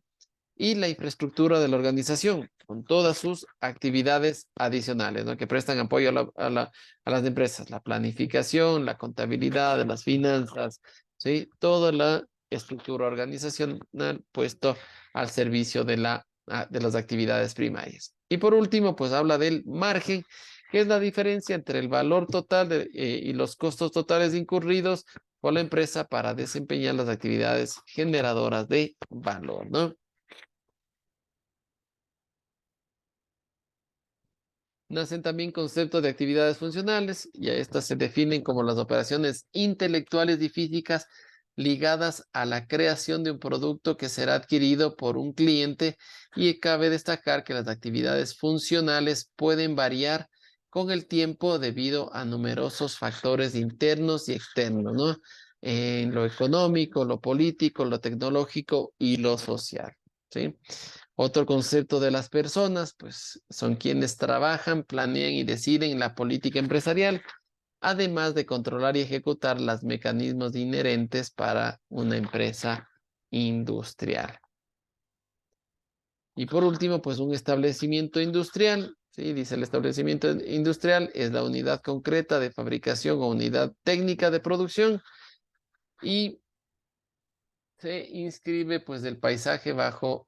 y la infraestructura de la organización, con todas sus actividades adicionales, ¿no? Que prestan apoyo a las empresas, la planificación, la contabilidad, las finanzas, ¿sí? Toda la estructura organizacional puesto al servicio de de las actividades primarias. Y por último, pues habla del margen, que es la diferencia entre el valor total y los costos totales incurridos por la empresa para desempeñar las actividades generadoras de valor, ¿no? Nacen también conceptos de actividades funcionales y a estas se definen como las operaciones intelectuales y físicas ligadas a la creación de un producto que será adquirido por un cliente, y cabe destacar que las actividades funcionales pueden variar con el tiempo debido a numerosos factores internos y externos, ¿no? En lo económico, lo político, lo tecnológico y lo social, ¿sí? Otro concepto de las personas, pues son quienes trabajan, planean y deciden la política empresarial, además de controlar y ejecutar los mecanismos inherentes para una empresa industrial. Y por último, pues un establecimiento industrial, ¿sí? Dice el establecimiento industrial es la unidad concreta de fabricación o unidad técnica de producción, y se inscribe pues el paisaje bajo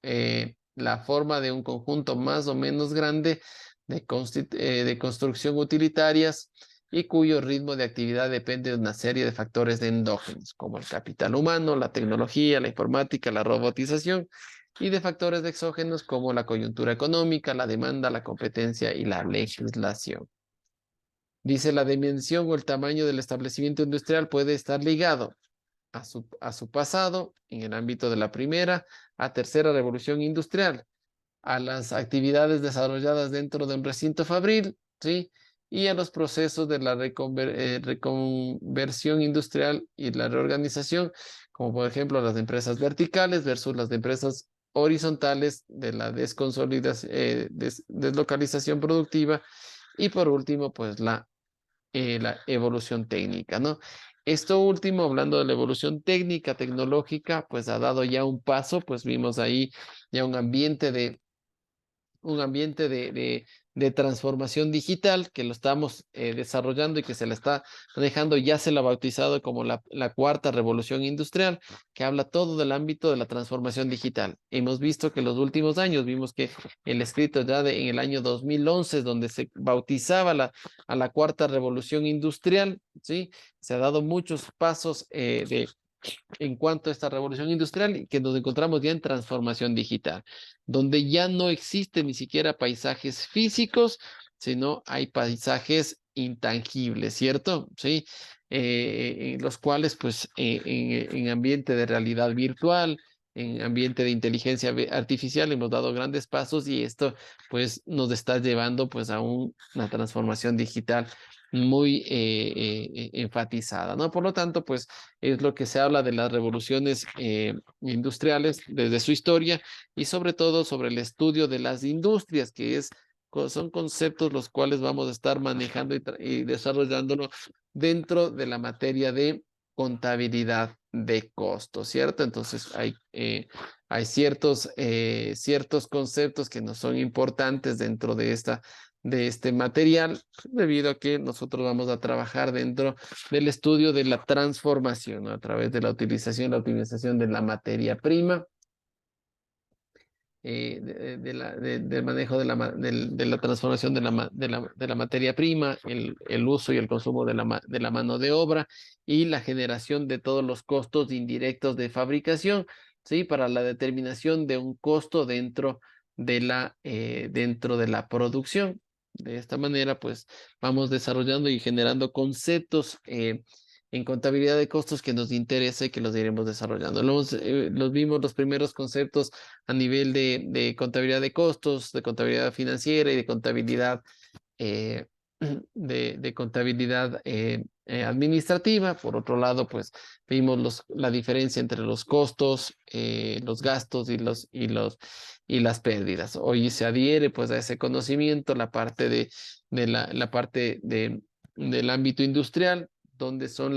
la forma de un conjunto más o menos grande de construcción utilitarias, y cuyo ritmo de actividad depende de una serie de factores endógenos, como el capital humano, la tecnología, la informática, la robotización, y de factores exógenos como la coyuntura económica, la demanda, la competencia y la legislación. Dice, la dimensión o el tamaño del establecimiento industrial puede estar ligado a su pasado en el ámbito de la primera a tercera revolución industrial, a las actividades desarrolladas dentro de un recinto fabril, ¿sí? Y a los procesos de la reconversión industrial y la reorganización, como por ejemplo las empresas verticales versus las empresas horizontales de la deslocalización productiva, y por último, pues la evolución técnica, ¿no? Esto último, hablando de la evolución técnica, tecnológica, pues ha dado ya un paso, pues vimos ahí ya un ambiente de transformación digital que lo estamos desarrollando y que se le está dejando, ya se lo ha bautizado como la cuarta revolución industrial, que habla todo del ámbito de la transformación digital. Hemos visto que en los últimos años, vimos que el escrito ya en el año 2011, donde se bautizaba a la cuarta revolución industrial, ¿sí? Se ha dado muchos pasos en cuanto a esta revolución industrial, y que nos encontramos ya en transformación digital, donde ya no existen ni siquiera paisajes físicos, sino hay paisajes intangibles, ¿cierto? Sí, en los cuales pues en ambiente de realidad virtual, en ambiente de inteligencia artificial hemos dado grandes pasos, y esto pues nos está llevando pues a una transformación digital muy enfatizada, ¿no? Por lo tanto, pues es lo que se habla de las revoluciones industriales desde su historia, y sobre todo sobre el estudio de las industrias, que son conceptos los cuales vamos a estar manejando y desarrollándolo dentro de la materia de contabilidad de costos, ¿cierto? Entonces hay ciertos conceptos que nos son importantes dentro de este material, debido a que nosotros vamos a trabajar dentro del estudio de la transformación, ¿no? A través de la optimización de la materia prima, del manejo de la transformación de la materia prima, el uso y el consumo de la mano de obra, y la generación de todos los costos indirectos de fabricación, ¿sí? Para la determinación de un costo dentro de la producción. De esta manera, pues vamos desarrollando y generando conceptos en contabilidad de costos que nos interesa y que los iremos desarrollando. Los vimos los primeros conceptos a nivel de contabilidad de costos, de contabilidad financiera y de contabilidad eh, administrativa. Por otro lado, pues vimos la diferencia entre los costos, los gastos y las pérdidas. Hoy se adhiere pues a ese conocimiento la parte la parte del ámbito industrial, donde son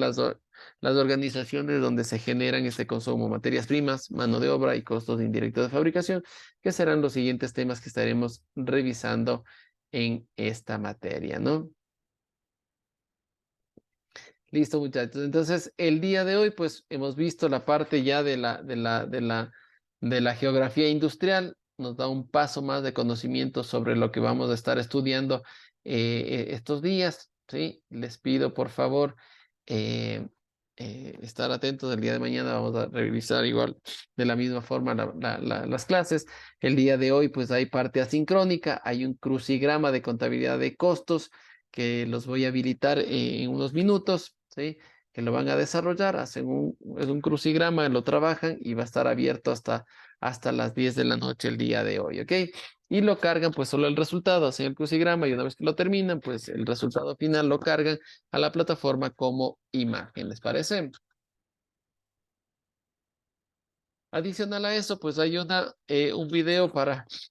las organizaciones donde se generan este consumo, materias primas, mano de obra y costos indirectos de fabricación, que serán los siguientes temas que estaremos revisando en esta materia, ¿no? Listo, muchachos. Entonces, el día de hoy, pues, hemos visto la parte ya de la geografía industrial. Nos da un paso más de conocimiento sobre lo que vamos a estar estudiando estos días, ¿sí? Les pido, por favor, eh, estar atentos. El día de mañana vamos a revisar igual de la misma forma las clases. El día de hoy, pues, hay parte asincrónica, hay un crucigrama de contabilidad de costos que los voy a habilitar en unos minutos, ¿sí? Que lo van a desarrollar, es un crucigrama, lo trabajan y va a estar abierto hasta las 10 de la noche el día de hoy, ¿ok? Y lo cargan pues solo el resultado, hacen el crucigrama y una vez que lo terminan, pues el resultado final lo cargan a la plataforma como imagen, ¿les parece? Adicional a eso, pues hay un video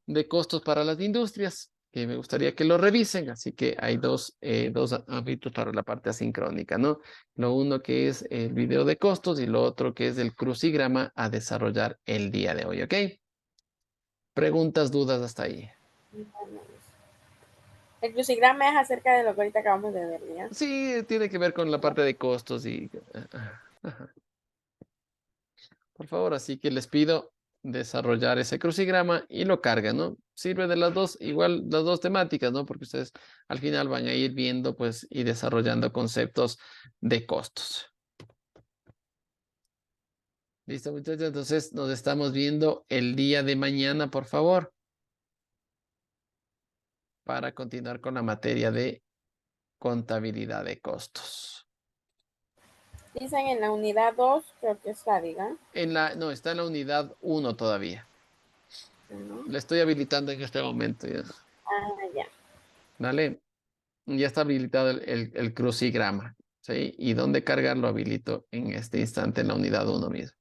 de costos para las industrias que me gustaría que lo revisen. Así que hay dos ámbitos para la parte asincrónica, ¿no? Lo uno que es el video de costos y lo otro que es el crucigrama a desarrollar el día de hoy, ¿ok? Preguntas, dudas hasta ahí. El crucigrama es acerca de lo que ahorita acabamos de ver, ¿ya? Sí, tiene que ver con la parte de costos y... ajá. Por favor, así que les pido desarrollar ese crucigrama y lo cargan, ¿no? Sirve de las dos, igual las dos temáticas, ¿no? Porque ustedes al final van a ir viendo, pues, y desarrollando conceptos de costos. Listo, muchachos. Entonces nos estamos viendo el día de mañana, por favor, para continuar con la materia de contabilidad de costos. Dicen en la unidad 2, creo que está, diga. No, está en la unidad 1 todavía. ¿No? La estoy habilitando en este momento. ¿Ya? Ah, ya. Dale. Ya está habilitado el crucigrama, ¿sí? ¿Y dónde cargarlo? Habilito en este instante en la unidad 1 mismo.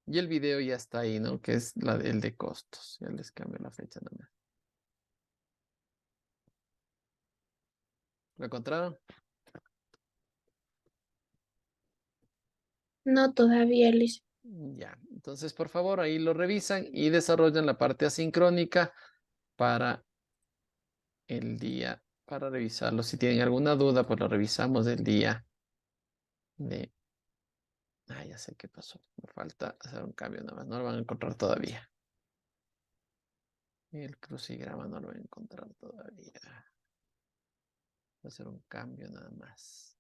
Y el video ya está ahí, ¿no? Que es el de costos. Ya les cambio la fecha nomás. ¿Lo encontraron? No todavía, Liz. Ya. Entonces, por favor, ahí lo revisan y desarrollan la parte asincrónica para el día, para revisarlo. Si tienen alguna duda, pues lo revisamos el día de... Ah, ya sé qué pasó. Me falta hacer un cambio nada más. No lo van a encontrar todavía. El crucigrama no lo voy a encontrar todavía. Voy a hacer un cambio nada más.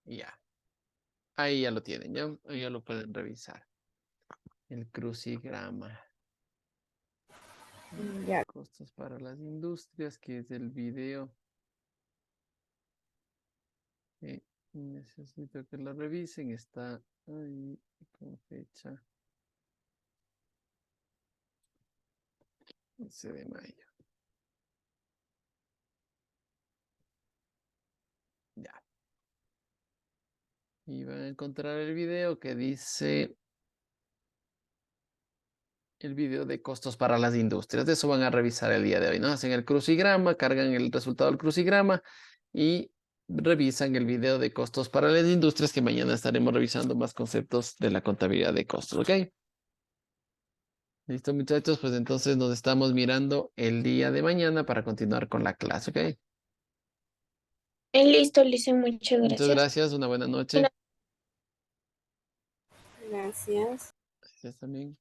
Ya. Ahí ya lo tienen, ya. Ahí ya lo pueden revisar. El crucigrama. Ya. Costos para las industrias, que es el video. Necesito que lo revisen. Está ahí con fecha 11 de mayo. Ya. Y van a encontrar el video que dice el video de costos para las industrias. De eso van a revisar el día de hoy, ¿no? Hacen el crucigrama, cargan el resultado del crucigrama y revisan el video de costos para las industrias, que mañana estaremos revisando más conceptos de la contabilidad de costos, ¿ok? Listo, muchachos, pues entonces nos estamos mirando el día de mañana para continuar con la clase, ¿ok? Listo, Liz, muchas Muchas gracias. gracias, una buena noche. Gracias. Gracias también.